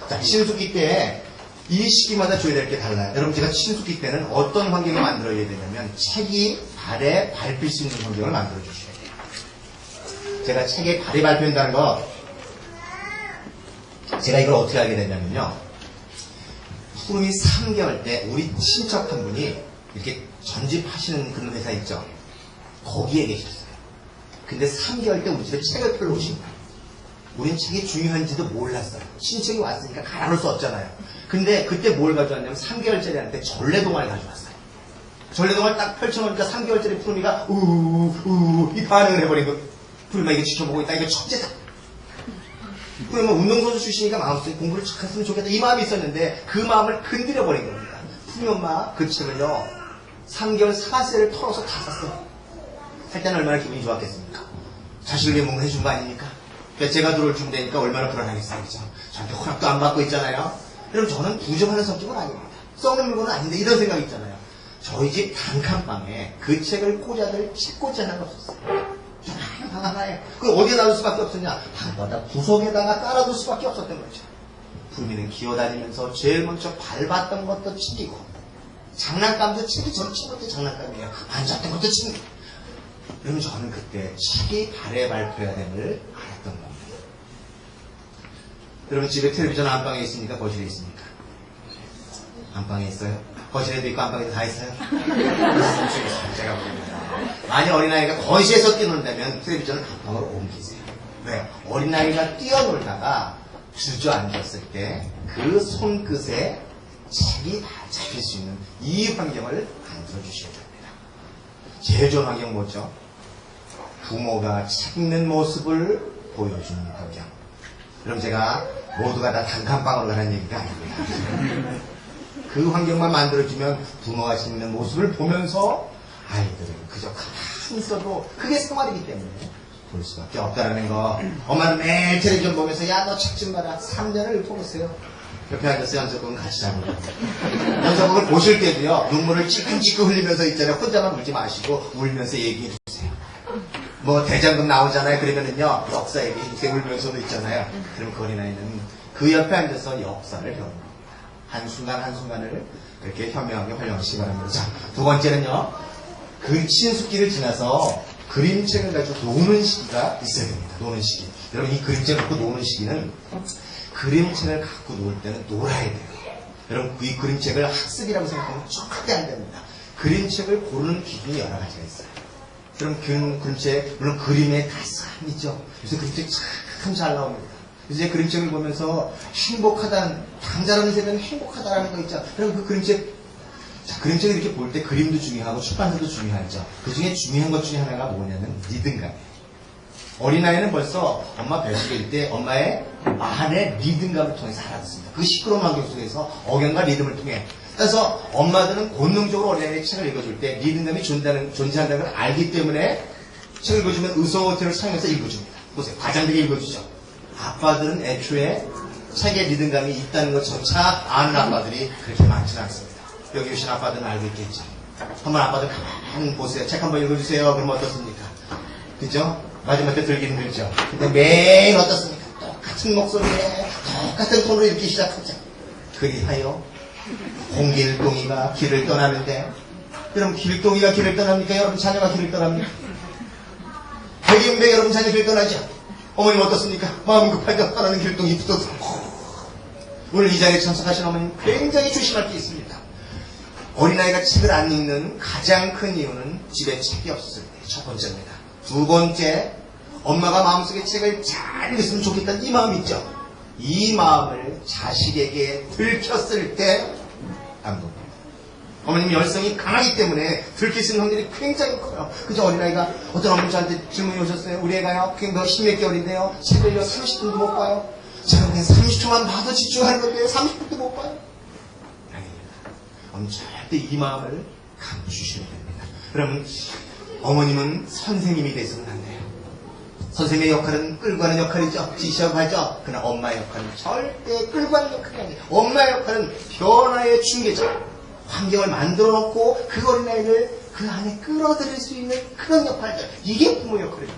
자, 신숙기 때 이 시기마다 줘야 될 게 달라요. 여러분, 제가 신숙기 때는 어떤 환경을 만들어야 되냐면 책이 발에 밟힐 수 있는 환경을 만들어 주셔야 돼요. 제가 책에 발이 밟힌다는 거, 제가 이걸 어떻게 알게 됐냐면요. 푸름이 3개월 때 우리 친척 한 분이 이렇게 전집하시는 그런 회사 있죠. 거기에 계셨어요. 근데 3개월 때 우리 집에 책을 펴러 오신 거예요. 우린 책이 중요한지도 몰랐어요. 친척이 왔으니까 가라놓을 수 없잖아요. 근데 그때 뭘 가져왔냐면 3개월짜리한테 전래동화를 가져왔어요. 전래동화를 딱 펼쳐놓으니까 3개월짜리 푸름이가 우우우 이 반응을 해버린 거. 푸름아 이게 지켜보고 있다. 이거 천재다. 푸름은 운동선수 출신이니까 마음속에 공부를 잘 했으면 좋겠다. 이 마음이 있었는데 그 마음을 건드려버린 겁니다. 푸름이 엄마 그 책을요 3개월 사과세를 털어서 다 샀어요. 할 때는 얼마나 기분이 좋았겠습니까? 자식을 위해 뭔가 해준 거 아닙니까? 제가 들어올 준다니까 얼마나 불안하겠어요. 그죠? 저한테 허락도 안 받고 있잖아요. 여러분 저는 부정하는 성격은 아닙니다. 썩는 물건은 아닌데 이런 생각 있잖아요. 저희 집 단칸방에 그 책을 꽂아둘 책꽂이 하나가 없었어요. 저는 방 하나에 그걸 어디에 놔둘 수밖에 없었냐? 방마다 구석에다가 깔아둘 수밖에 없었던 거죠. 푸름이는 기어다니면서 제일 먼저 밟았던 것도 책이고 장난감도 책이 전 친구한테 장난감이에요. 앉았던 것도 책. 여러분 저는 그때 책이 발에 밟혀야 됨을 알았던 겁니다. 여러분 집에 텔레비전 안방에 있습니까? 거실에 있습니까? 안방에 있어요? 거실에도 있고 안방에도 다 있어요? 제가 보입니다. 만약 어린아이가 거실에서 뛰놀다면 텔레비전을 안방으로 옮기세요. 왜요? 어린아이가 뛰어놀다가 주저앉았을 때 그 손끝에 책이 다 잡힐 수 있는 이 환경을 만들어주셔야 됩니다. 제일 좋은 환경 뭐죠? 부모가 책 읽는 모습을 보여주는 환경. 그럼 제가 모두가 다 단칸방으로 가라는 얘기가 아닙니다. 그 환경만 만들어주면 부모가 책 읽는 모습을 보면서 아이들은 그저 가만히 있어도 그게 생활이기 때문에 볼 수밖에 없다라는 거. 엄마는 매일 텔레비전 보면서 야 너 책 좀 봐라. 3년을 읽어보세요. 옆에 앉아서 연속극은 같이 자는 거예요. 연속극을 보실 때도요 눈물을 찌끔찌끔 흘리면서 있잖아요. 혼자만 울지 마시고 울면서 얘기해 주세요. 뭐 대장금 나오잖아요. 그러면은요 역사 얘기 이렇게 울면서도 있잖아요. 그럼 그 어린아이는 그 옆에 앉아서 역사를 배우는 겁니다. 한순간 한순간을 그렇게 현명하게 활용하시기 바랍니다. 자, 두 번째는요 그 신숙기를 지나서 그림책을 가지고 노는 시기가 있어야 됩니다. 노는 시기. 여러분 이 그림책을 갖고 노는 시기는 그림책을 갖고 놀 때는 놀아야 돼요. 여러분 이 그림책을 학습이라고 생각하면 절대 안 됩니다. 그림책을 고르는 기준이 여러 가지가 있어요. 그럼 그림책 물론 그림의 가슴이죠. 그래서 그림책 참 잘 나옵니다. 이제 그림책을 보면서 행복하다는 당자라는 세대는 행복하다라는 거 있죠. 그럼 그 그림책 자, 그림책을 이렇게 볼 때 그림도 중요하고 출판사도 중요하죠. 그 중에 중요한 것 중에 하나가 뭐냐면 리듬감이에요. 어린아이는 벌써 엄마 뱃속일 때 엄마의 안의 리듬감을 통해서 알아듣습니다. 그 시끄러운 환경 속에서 억양과 리듬을 통해. 그래서 엄마들은 본능적으로 어린아이에게 책을 읽어줄 때 리듬감이 존재한다는 걸 알기 때문에 책을 읽어주면 의성어태를 사용해서 읽어줍니다. 보세요. 과장되게 읽어주죠. 아빠들은 애초에 책에 리듬감이 있다는 것조차 아는 아빠들이 그렇게 많지는 않습니다. 여기 오신 아빠들은 알고 있겠죠. 한번 아빠들 가만히 보세요. 책 한번 읽어주세요. 그럼 어떻습니까? 그죠? 마지막 때 들기 힘들죠. 근데 매일 어떻습니까? 똑같은 목소리에 똑같은 톤으로 읽기 시작하죠. 그리하여 홍길동이가 길을 떠나는데 여러분 길동이가 길을 떠납니까? 여러분 자녀가 길을 떠납니까? 백인배 여러분 자녀 길 떠나죠. 어머님 어떻습니까? 마음 급하게 떠나는 길동이 붙어서 오늘 이 자리에 참석하신 어머님 굉장히 조심할 게 있습니다. 어린아이가 책을 안 읽는 가장 큰 이유는 집에 책이 없었을 때 첫 번째입니다. 두 번째, 엄마가 마음속에 책을 잘 읽었으면 좋겠다는 이 마음이 있죠. 이 마음을 자식에게 들켰을 때 안 봅니다. 어머님 열성이 강하기 때문에 들킬 수 있는 확률이 굉장히 커요. 그죠? 어린아이가 어떤 어머니 저한테 질문이 오셨어요. 우리 애가요, 그냥 십몇 개월인데요. 책을요 30분도 못 봐요. 제가 그냥 30초만 봐도 집중하는 건데요. 30분도 못 봐요. 어머니 절대 이 마음을 감추셔야 됩니다. 그러면 어머님은 선생님이 돼서는 안 돼요. 선생님의 역할은 끌고 가는 역할이죠. 지시하고 하죠. 그러나 엄마의 역할은 절대 끌고 가는 역할이 아니에요. 엄마의 역할은 변화의 중개자. 환경을 만들어 놓고 그 어린아이를 그 안에 끌어들일 수 있는 그런 역할들. 이게 부모 역할입니다.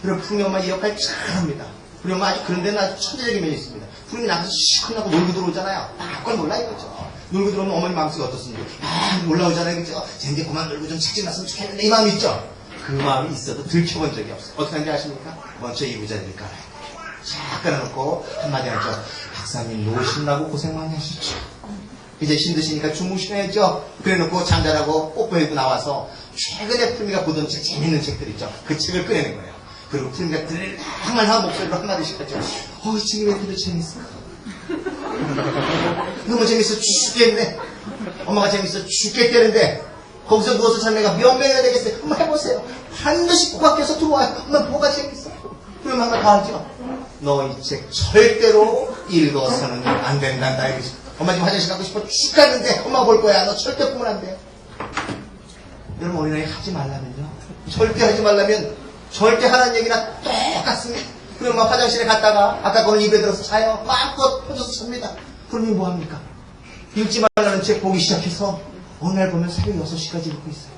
여러분, 푸른 엄마 이 역할 잘합니다. 우리 엄마 아주 그런 데는 아주 천재적인 면이 있습니다. 푸른이 나가서 시큰하고 놀고 들어오잖아요. 그걸 몰라 이거죠. 놀고 들어오면 어머니 마음속에 어떻습니까? 올라오잖아요. 그죠? 쟤 그만 놀고 좀 책 좀 봤으면 좋겠는데 이 마음이 있죠? 그 마음이 있어도 들켜본 적이 없어요. 어떻게 하는지 아십니까? 먼저 이부자리를 깔아요. 쫙 깔아놓고 한마디 하죠. 박사님 노신다고 고생 많이 하셨죠. 이제 힘드시니까 주무셔야죠. 그래놓고 잠자라고 뽀뽀해도 나와서 최근에 푸른이가 보던 책, 재밌는 책들 있죠. 그 책을 꺼내는 거예요. 그리고 푸른이가 들랑말랑한 목소리로 한마디씩 하죠. 이 책이 왜 이렇게 재밌어? 너무 재밌어 죽겠네. 엄마가 재밌어 죽겠다는데 거기서 누워서 자네가 몇 명이나 되겠어요? 한번 해보세요. 반드시 꼭 학교에서 들어와요. 엄마 뭐가 재밌어? 그럼 엄마가 다 하죠. 너 이 책 절대로 읽어서는 안 된단다. 엄마 지금 화장실 가고 싶어 죽겠는데 엄마가 볼 거야. 너 절대 보면 안 돼. 여러분 어린아이 하지 말라면요. 절대 하지 말라면 절대 하라는 얘기나 똑같습니다. 그럼 막 화장실에 갔다가 아까 거는 입에 들어서 자요. 마음껏 퍼져서 잡니다. 그러면 뭐합니까? 읽지 말라는 책 보기 시작해서 어느 날 보면 새벽 6시까지 읽고 있어요.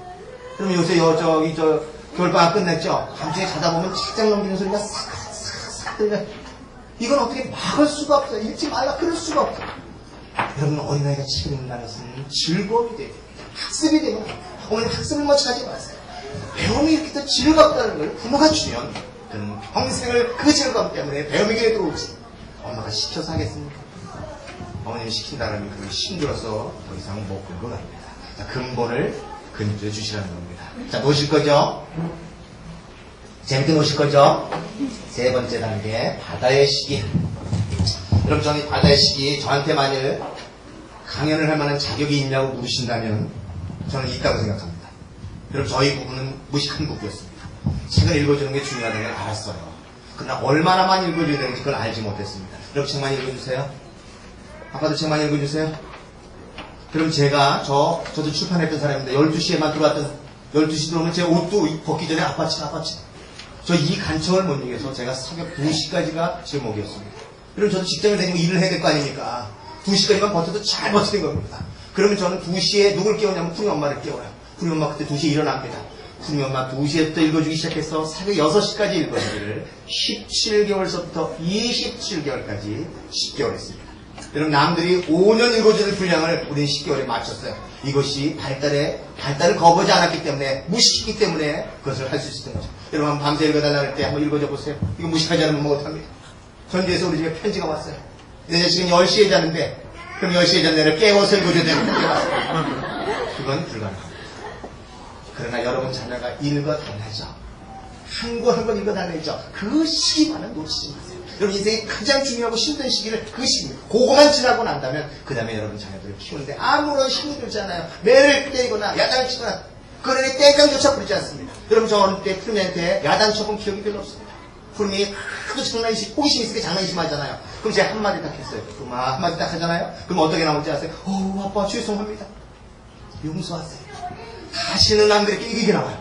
그러면 요새 겨울방학 끝냈죠? 밤중에 자다 보면 책장 넘기는 소리가 싹싹싹 들려요. 이건 어떻게 막을 수가 없어요. 읽지 말라 그럴 수가 없어요. 여러분 어린아이가 책을 읽는다는 것은 즐거움이 돼요. 학습이 되면 어머니 학습을 먼저 하지 마세요. 배움이 이렇게 더 즐겁다는 걸 부모가 주면 그는 평생을 그 즐거움 때문에 배움에게 들어오지. 엄마가 시켜서 하겠습니까? 어머님이 시킨다면 그게 힘들어서 더 이상 못 끌고 갑니다. 자, 근본을 근조해 주시라는 겁니다. 자, 노실 거죠? 재밌게 노실 거죠? 세 번째 단계, 바다의 시기. 여러분, 저는 이 바다의 시기, 저한테 만일 강연을 할 만한 자격이 있냐고 물으신다면 저는 있다고 생각합니다. 여러분, 저희 부부는 무식한 부부였습니다. 책을 읽어주는 게 중요하다는 걸 알았어요. 그러나 얼마나 많이 읽어줘야 되는지 그걸 알지 못했습니다. 여러분, 책 많이 읽어주세요. 아빠도 책 많이 읽어주세요. 그럼 제가, 저도 출판했던 사람인데, 12시에만 들어왔던, 12시 들어오면 제 옷도 벗기 전에 아빠 책. 저 이 간청을 못 이겨서 제가 새벽 2시까지가 제목이었습니다. 그럼 저도 직장을 다니고 일을 해야 될 거 아닙니까? 2시까지만 버텨도 잘 버티는 겁니다. 그러면 저는 2시에 누굴 깨우냐면 푸른 엄마를 깨워요. 푸른 엄마 그때 2시에 일어납니다. 푸른 엄마 2시에부터 읽어주기 시작해서 새벽 6시까지 읽어주기를 17개월서부터 27개월까지 10개월 했습니다. 여러분 남들이 5년 읽어주는 분량을 우리는 10개월에 맞췄어요. 이것이 발달을 거부하지 않았기 때문에 무식했기 때문에 그것을 할 수 있었던 거죠. 여러분 밤새 읽어달라고 할 때 한번 읽어줘 보세요. 이거 무식하지 않으면 못합니다. 전주에서 우리 집에 편지가 왔어요. 내 자식은 10시에 자는데 그럼 10시에 자는 애를 깨워서 읽어줘야 되는 편지가 왔어요. 그건 불가능합니다. 그러나 여러분 자녀가 읽어달라죠. 한 권 한 권 읽어달라죠. 그 시기만은 놓치지 마세요. 여러분 인생이 가장 중요하고 힘든 시기를 그 시기입니다. 그거만 지나고 난다면 그 다음에 여러분 자녀들을 키우는데 아무런 힘이 들지 않아요. 매를 때리거나 야단을 치거나 그러니 땡깡조차 부리지 않습니다. 여러분 저 어릴 때 푸른이한테 야단 쳐본 기억이 별로 없습니다. 푸른이 하도 호기심 있으니까 장난이 심하잖아요. 그럼 제가 한마디 딱 했어요. 그만 한마디 딱 하잖아요. 그럼 어떻게 나올지 아세요? 아빠 죄송합니다. 용서하세요. 다시는 남들에게 이기게 나와요.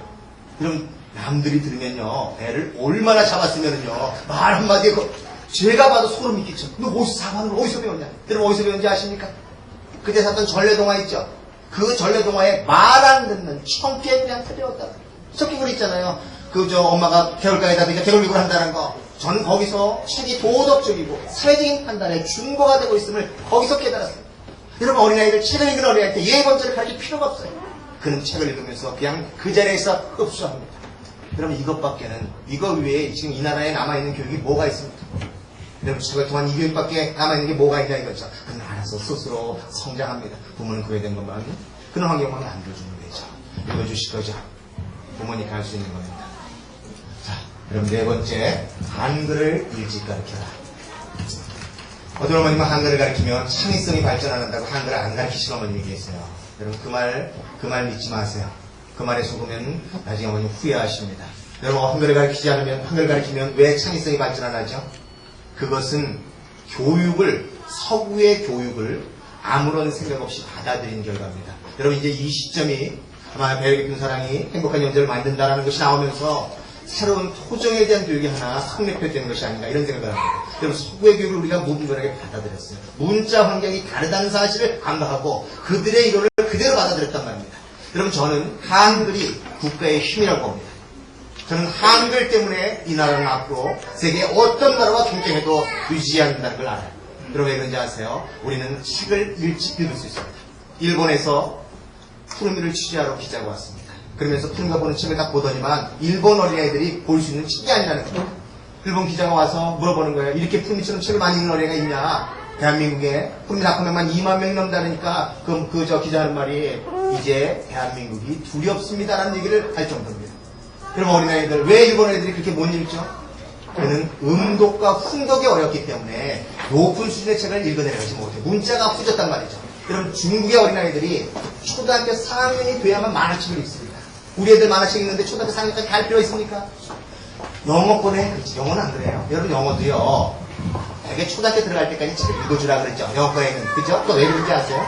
그럼 남들이 들으면요 애를 얼마나 잡았으면은요 말 한마디에 제가 봐도 소름이 끼쳐. 너 어디서 사과하는 걸 어디서 배웠냐? 여러분 어디서 배웠는지 아십니까? 그때 샀던 전래동화 있죠? 그 전래동화에 말 안 듣는 청개구리한테 배웠다. 청개구리 있잖아요. 엄마가 개울가에다 개울육을 한다는 거. 저는 거기서 책이 도덕적이고 사회적인 판단에 준거가 되고 있음을 거기서 깨달았어요. 여러분 어린아이들 책을 읽는 어린아이한테 예번절을 가르칠 필요가 없어요. 그는 책을 읽으면서 그냥 그 자리에서 흡수합니다. 여러분 이거 외에 지금 이 나라에 남아있는 교육이 뭐가 있습니까? 여러분 책을 통한 이 교육밖에 남아있는 게 뭐가 있냐 이거죠. 그는 알아서 스스로 성장합니다. 부모는 그에 된 것만 그런 환경만 만들어주는 거죠. 읽어주실 거죠. 부모니까 할 수 있는 겁니다. 자, 여러분 네 번째 한글을 일찍 가르쳐라. 어떤 어머님은 한글을 가르치면 창의성이 발전 안 한다고 한글을 안 가르치시는 어머님이 계세요. 여러분 그 말 믿지 마세요. 그 말에 속으면 나중에 어머님 후회하십니다. 여러분 한글을 가르치면 왜 창의성이 발전 안 하죠? 그것은 서구의 교육을 아무런 생각 없이 받아들인 결과입니다. 여러분 이제 이 시점이 아마 배를 깊은 사랑이 행복한 영재를 만든다라는 것이 나오면서 새로운 토종에 대한 교육이 하나 성립되는 것이 아닌가 이런 생각을 합니다. 여러분 서구의 교육을 우리가 무분별하게 받아들였어요. 문자 환경이 다르다는 사실을 간과하고 그들의 이론을 그대로 받아들였단 말입니다. 여러분 저는 한글이 국가의 힘이라고 봅니다. 저는 한글 때문에 이 나라는 앞으로 세계의 어떤 나라와 경쟁해도 유지한다는 걸 알아요. 여러분 왜 그런지 아세요? 우리는 책을 일찍 읽을 수 있습니다. 일본에서 푸르미를 취재하러 기자가 왔습니다. 그러면서 푸르미가 보는 책을 딱 보더니만 일본 어린아이들이 볼 수 있는 책이 아니라는 거예요. 일본 기자가 와서 물어보는 거예요. 이렇게 푸르미처럼 책을 많이 읽는 어린아이가 있냐? 대한민국에 푸르미 닷컴에만 2만 명이 넘다니까 저 기자 하는 말이 이제 대한민국이 두렵습니다라는 얘기를 할 정도입니다. 여러분 어린아이들 왜 일본 애들이 그렇게 못 읽죠? 그는 음독과 훈독이 어렵기 때문에 높은 수준의 책을 읽어내려가지 못해요. 문자가 후졌단 말이죠. 여러분 중국의 어린아이들이 초등학교 4학년이 돼야만 만화책을 읽습니다. 우리 애들 만화책 읽는데 초등학교 4학년까지 갈 필요 있습니까? 영어권에 그렇지. 영어는 안 그래요. 여러분 영어도요. 되게 초등학교 들어갈 때까지 책을 읽어주라 그랬죠. 영어권에는. 그죠? 또 왜 그런지 아세요?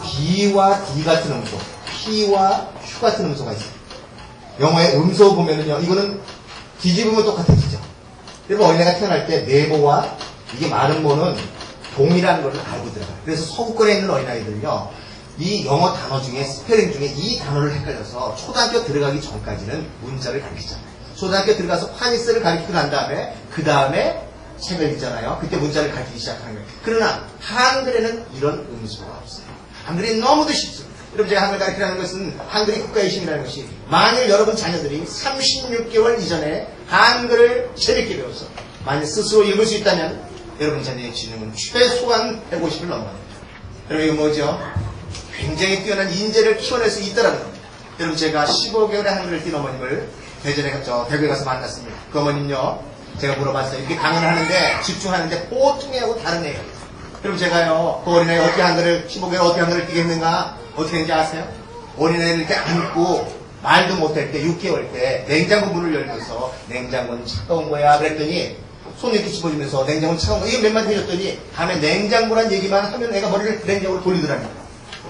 B와 D 같은 음소, P와 Q 같은 음소가 있어요. 영어의 음소 보면은요. 이거는 뒤집으면 똑같은 T죠. 여러분 어린애가 태어날 때 네모와 이게 많은 모는 동이라는 걸 알고 들어가요. 그래서 서구권에 있는 어린아이들은요. 이 영어 단어 중에 스페링 중에 이 단어를 헷갈려서 초등학교 들어가기 전까지는 문자를 가르치잖아요. 초등학교 들어가서 파니스를 가르치고 난 다음에 그 다음에 책을 읽잖아요. 그때 문자를 가르치기 시작하는 거예요. 그러나 한글에는 이런 음수가 없어요. 한글이 너무도 쉽습니다. 여러분 제가 한글 가르치라는 것은 한글이 국가의 힘이라는 것이 만일 여러분 자녀들이 36개월 이전에 한글을 재밌게 배워서 만일 스스로 읽을 수 있다면 여러분 자녀의 지능은 최소한 150을 넘어갑니다. 여러분 이거 뭐죠? 굉장히 뛰어난 인재를 키워낼 수 있다는 겁니다. 여러분 제가 15개월의 한글을 띈 어머님을 대전에 대구에 가서 만났습니다. 그 어머님요 제가 물어봤어요. 이렇게 강연을 하는데 집중하는데 보통 애하고 다른 애예요. 여러분 제가요 그 어린아이 어떻게 한글을 15개월 어떻게 한글을 띄겠는가 어떻게 했는지 아세요? 어린아이를 이렇게 안고 말도 못할 때 6개월 때 냉장고 문을 열면서 냉장고는 차가운 거야 그랬더니 손 이렇게 집어주면서 냉장고는 차가운 거야 이거 몇 마디 해줬더니 다음에 냉장고란 얘기만 하면 애가 머리를 냉장고로 돌리더라니까.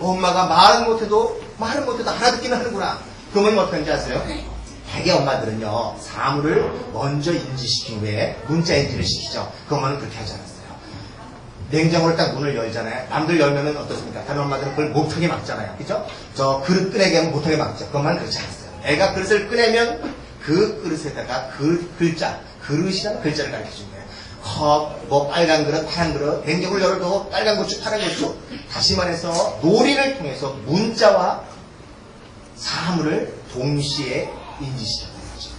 엄마가 말은 못해도 알아듣기는 하는구나. 그러면 어떻게 하는지 아세요? 대개 엄마들은요 사물을 먼저 인지시킨 후에 문자 인지를 시키죠. 그 엄마는 그렇게 하지 않았어요. 냉장고를 딱 문을 열잖아요. 남들 열면은 어떻습니까? 다른 엄마들은 그걸 못하게 막잖아요. 그죠? 저 그릇 꺼내게 하면 못하게 막죠. 그것만 그렇지 않았어요. 애가 그릇을 꺼내면 그 그릇에다가 그 글자, 그릇이라는 글자를 가르쳐 준 거예요. 컵, 뭐 빨간 그릇, 파란 그릇, 냉장고를 열어도 빨간 고추, 파란 고추. 다시 말해서 놀이를 통해서 문자와 사물을 동시에 인지시켰다는 거죠.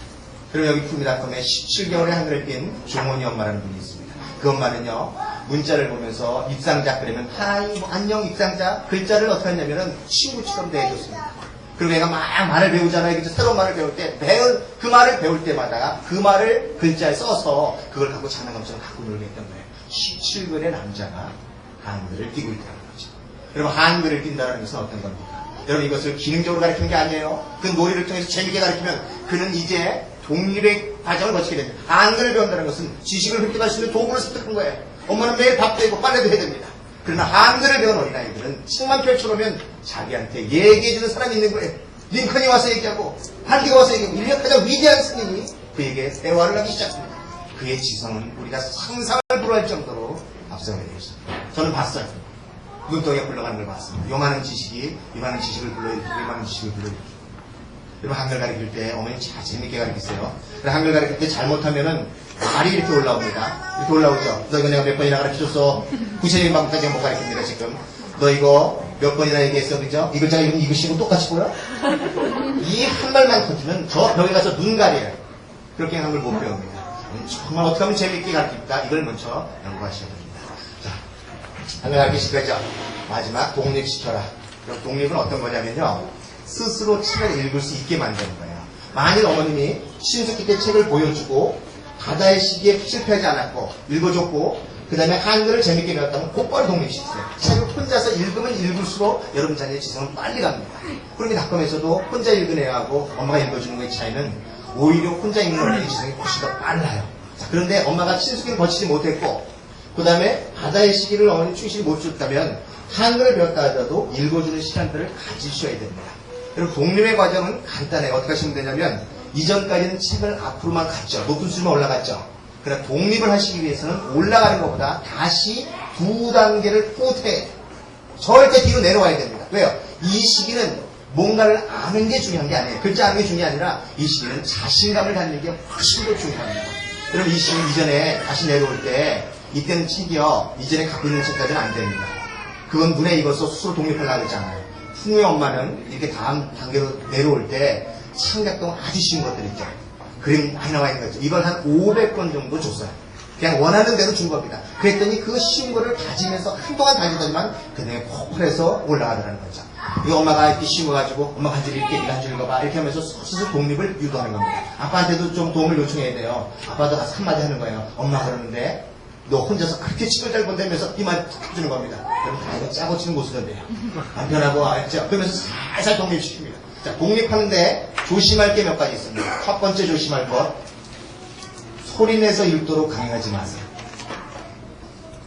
그리고 여기 푸르미닷컴에 17개월의 한글을 띈 종원이 엄마라는 분이 있습니다. 그 엄마는요 문자를 보면서 입상자 그러면 하이 뭐 안녕 입상자 글자를 어떻게 하냐면은 친구처럼 대해줬습니다. 그리고 애가 막 말을 배우잖아요. 그죠? 새로운 말을 배울 때 그 말을 배울 때마다 그 말을 글자에 써서 그걸 갖고 장난감처럼 갖고 놀게 했던 거예요. 17개월의 남자가 한글을 띄고 있다는 거죠. 여러분 한글을 띈다는 것은 어떤 겁니까? 여러분 이것을 기능적으로 가르치는 게 아니에요. 그 놀이를 통해서 재밌게 가르치면 그는 이제 독립의 과정을 거치게 됩니다. 한글을 배운다는 것은 지식을 획득할 수 있는 도구를 습득한 거예요. 엄마는 매일 밥도 해고 빨래도 해야 됩니다. 그러나 한글을 배운 어린아이들은 책만 펼쳐놓으면 자기한테 얘기해주는 사람이 있는 거예요. 링컨이 와서 얘기하고 한디가 와서 얘기하고 인류의 가장 위대한 스님이 그에게 대화를 하기 시작합니다. 그의 지성은 우리가 상상을 불허할 정도로 앞서게 되었습니다. 저는 봤어요. 눈덩이에 굴러가는 걸 봤습니다. 요만한 지식을 불러일으키고 요만한 지식을 불러일으키고. 여러분 한글 가르칠 때 어머니 참 재밌게 가르치세요. 한글 가르칠 때 잘못하면은 말이 이렇게 올라옵니다. 이렇게 올라오죠. 너 이거 내가 몇 번이나 가르쳐줬어. 구체적인 방법까지 못 가르칩니다 지금. 너 이거 몇 번이나 얘기했어 그죠? 이 글자가 이거 시고 똑같이 보여? 이 한 말만 터지면 저 벽에 가서 눈 가려요. 그렇게 한글 못 배웁니다. 정말 어떻게 하면 재밌게 가르칩니까? 이걸 먼저 연구하셔야 됩니다. 자, 한글 가르치실 거죠? 마지막 독립시켜라. 그럼 독립은 어떤 거냐면요. 스스로 책을 읽을 수 있게 만드는 거예요. 만일 어머님이 신숙기 때 책을 보여주고 바다의 시기에 실패하지 않았고 읽어줬고 그 다음에 한글을 재밌게 배웠다면 곧바로 독립시키세요. 책을 혼자서 읽으면 읽을수록 여러분 자녀의 지성은 빨리 갑니다. 그러면 닷컴에서도 혼자 읽은 애하고 엄마가 읽어주는 거의 차이는 오히려 혼자 읽는 어린이 지성이 훨씬 더 빨라요. 자, 그런데 엄마가 신숙기를 거치지 못했고 그 다음에 바다의 시기를 어머니 충실히 못 줬다면 한글을 배웠다 하더라도 읽어주는 시간들을 가지셔야 됩니다. 여러분 독립의 과정은 간단해요. 어떻게 하시면 되냐면 이전까지는 책을 앞으로만 갔죠. 높은 수준만 올라갔죠. 그러나 독립을 하시기 위해서는 올라가는 것보다 다시 2단계를 후퇴, 절대 뒤로 내려와야 됩니다. 왜요? 이 시기는 뭔가를 아는 게 중요한 게 아니에요. 글자 아는 게 중요한 게 아니라 이 시기는 자신감을 갖는 게 훨씬 더 중요합니다. 여러분 이 시기 이전에 다시 내려올 때 이때는 책이요. 이전에 갖고 있는 책까지는 안 됩니다. 그건 눈에 익어서 스스로 독립하려고 했잖아요. 풍우의 엄마는 이렇게 다음 단계로 내려올 때 창작동 아주 쉬운 것들 있죠. 그림 많이 나와 있는 거죠. 이걸 한 500권 정도 줬어요. 그냥 원하는 대로 준 겁니다. 그랬더니 그 쉬운 거를 가지면서 한동안 다니더니만 그 다음에 폭발해서 올라가더라는 거죠. 이 엄마가 이렇게 쉬운 거 가지고 엄마 한 줄 읽게 네가 한 줄 읽어봐 이렇게 하면서 스스로 독립을 유도하는 겁니다. 아빠한테도 좀 도움을 요청해야 돼요. 아빠도 가서 한마디 하는 거예요. 엄마 그러는데 너 혼자서 그렇게 책을 잘 본다면서 이만 해주는 겁니다. 여러분 다 이거 짜고 치는 모습인데요. 남편하고 알죠? 그러면서 살살 독립시킵니다. 자, 독립하는데 조심할 게 몇 가지 있습니다. 첫 번째 조심할 것, 소리내서 읽도록 강요하지 마세요.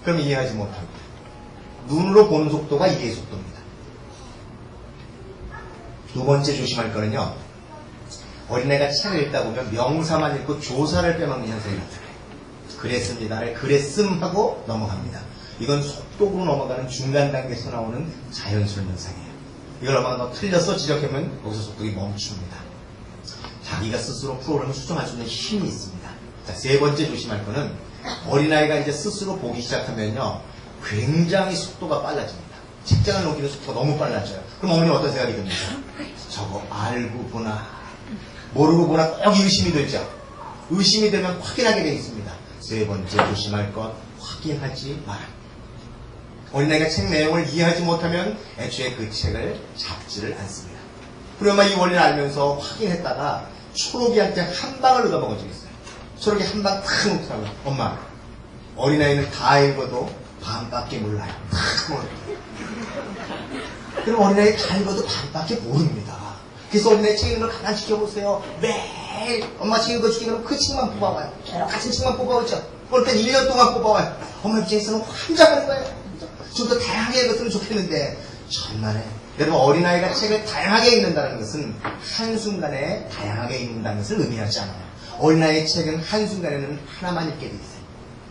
그럼 이해하지 못합니다. 눈으로 보는 속도가 이해의 속도입니다. 두 번째 조심할 거는요, 어린애가 책을 읽다 보면 명사만 읽고 조사를 빼먹는 현상이 나타나요. 그랬습니다를 그랬음 하고 넘어갑니다. 이건 속독으로 넘어가는 중간 단계에서 나오는 자연스러운 현상이에요. 이걸 엄마가 너 틀렸어 지적하면 여기서 속독이 멈춥니다. 자기가 스스로 프로그램을 수정할 수 있는 힘이 있습니다. 자, 세 번째 조심할 거는 어린아이가 이제 스스로 보기 시작하면요 굉장히 속도가 빨라집니다. 책장을 넘기는 속도가 너무 빨라져요. 그럼 어머니는 어떤 생각이 듭니까? 저거 알고 보나 모르고 보나 꼭 의심이 되죠. 의심이 되면 확인하게 되어 있습니다. 세 번째 조심할 것, 확인하지 마라. 어린아이가 책 내용을 이해하지 못하면 애초에 그 책을 잡지를 않습니다. 그러면 이 원리를 알면서 확인했다가 초록이한테 한 방을 얻어먹은 적이 있어요. 초록이 한 방 탁 놓더라고요. 엄마, 어린아이는 다 읽어도 반밖에 몰라요. 탁 몰라요. 그럼 어린아이 다 읽어도 반밖에 모릅니다. 그래서 어린아이 책 읽는 걸 가만히 지켜보세요. 매일 엄마 책 읽어주기 그러면 그 책만 뽑아와요. 같은 책만 뽑아오죠. 올 땐 1년 동안 뽑아와요. 엄마 입장에서는 환장하는 거예요. 좀 더 다양하게 읽었으면 좋겠는데 천만에 여러분 어린아이가 책을 다양하게 읽는다는 것은 한순간에 다양하게 읽는다는 것을 의미하지 않아요. 어린아이의 책은 한순간에는 하나만 읽게 돼 있어요.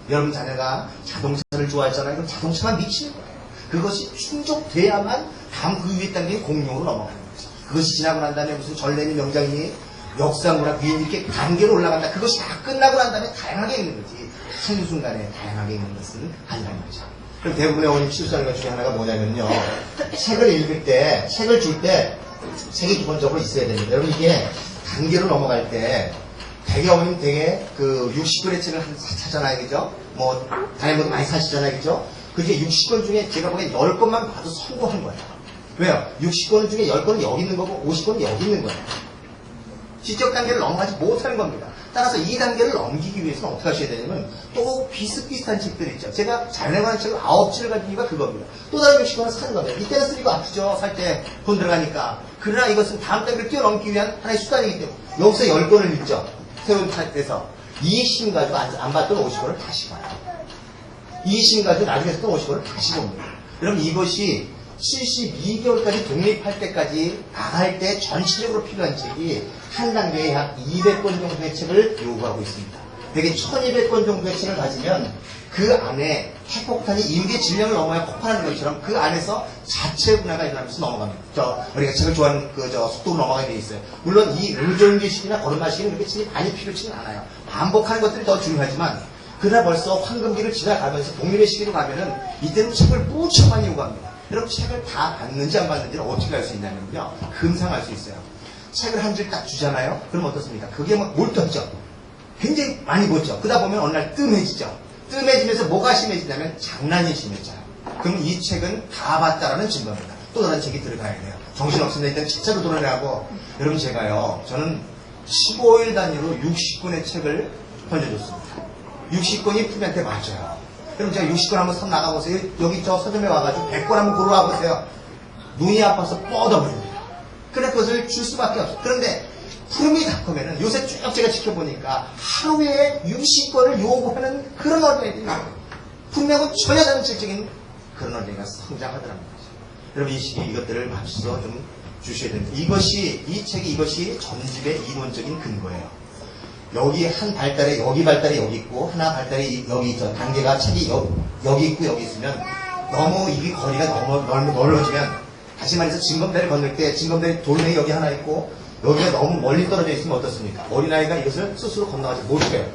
여러분 자녀가 자동차를 좋아했잖아요. 그럼 자동차만 미치는 거예요. 그것이 충족돼야만 다음 그 위에 단계의 공룡으로 넘어가는 거죠. 그것이 지나고 난 다음에 무슨 전래니 명장이 역사문화 위에 이렇게 단계로 올라간다. 그것이 다 끝나고 난 다음에 다양하게 읽는 거지. 한순간에 다양하게 읽는 것은 아니란 말이죠. 그럼 대부분의 어머님 실수하는 것 중에 하나가 뭐냐면요. 책을 읽을 때, 책을 줄 때, 책이 기본적으로 있어야 됩니다. 여러분 이게 단계로 넘어갈 때, 되게 어머님 되게 그 60권의 책을 사잖아요. 그죠? 뭐, 다이어트 많이 사시잖아요. 그죠? 그게 60권 중에 제가 보기엔 10권만 봐도 성공한 거예요. 왜요? 60권 중에 10권은 여기 있는 거고 50권은 여기 있는 거예요. 지적 단계를 넘어가지 못하는 겁니다. 따라서 이 단계를 넘기기 위해서는 어떻게 하셔야 되냐면 또 비슷비슷한 책들 있죠. 제가 잘 내고하는 책을 9책을 가진 이유가 그겁니다. 또 다른 60권을 사는 겁니다. 이때는 쓰리고 아프죠. 살 때 돈 들어가니까. 그러나 이것은 다음 단계를 뛰어넘기 위한 하나의 수단이기 때문에 여기서 10권을 읽죠. 새로운 탈때서 이 심 가지고 안 봤던 50권을 다시 봐요. 이 심 가지고 나중에 썼던 50권을 다시 봅니다. 여러분 이것이 72개월까지 독립할 때까지 나갈 때 전체적으로 필요한 책이 한 단계에 약 200권 정도의 책을 요구하고 있습니다. 대개 1200권 정도의 책을 가지면 그 안에 핵폭탄이 인류의 질량을 넘어야 폭발하는 것처럼 그 안에서 자체 분화가 일어나면서 넘어갑니다. 우리가 책을 좋아하는 속도로 넘어가게 돼 있어요. 물론 이 의존기식이나 걸음마시기는 그렇게 책이 많이 필요치는 않아요. 반복하는 것들이 더 중요하지만 그러나 벌써 황금기를 지나가면서 독립의 시기로 가면은 이때는 책을 무척 많이 요구합니다. 여러분 책을 다 봤는지 안 봤는지를 어떻게 알 수 있냐면요. 금상 알 수 있어요. 책을 한 줄 딱 주잖아요. 그럼 어떻습니까? 그게 막 몰두하죠. 굉장히 많이 보죠. 그러다 보면 어느 날 뜸해지죠. 뜸해지면서 뭐가 심해지냐면 장난이 심해져요. 그럼 이 책은 다 봤다라는 증거입니다. 또 다른 책이 들어가야 돼요. 정신없습니다. 일단 책자로 돌아내고 여러분 제가요. 저는 15일 단위로 60권의 책을 던져줬습니다. 60권이 품한테 맞아요. 그럼 제가 60권 한번 선 나가보세요. 여기 저 서점에 와가지고 100권 한번 고르러 와보세요. 눈이 아파서 뻗어버립니다. 그래 그것을 줄 수밖에 없어요. 그런데 푸름이 닦으면은 요새 쭉 제가 지켜보니까 하루에 60권을 요구하는 그런 어린애들이 분명히 전혀 다른 질적인 그런 어린애가 성장하더라는 거죠. 여러분 이 시기에 이것들을 맞춰서 좀 주셔야 됩니다. 이 책이 이것이 전집의 이론적인 근거예요. 여기 한 발달에 여기 발달이 여기 있고 하나 발달이 여기 있죠. 단계가 책이 여기 있고 여기 있으면 너무 이게 거리가 너무 넓어지면 다시 말해서 징검다리를 건널 때 징검다리 돌멩이 여기 하나 있고 여기가 너무 멀리 떨어져 있으면 어떻습니까? 어린아이가 이것을 스스로 건너가지 못해요.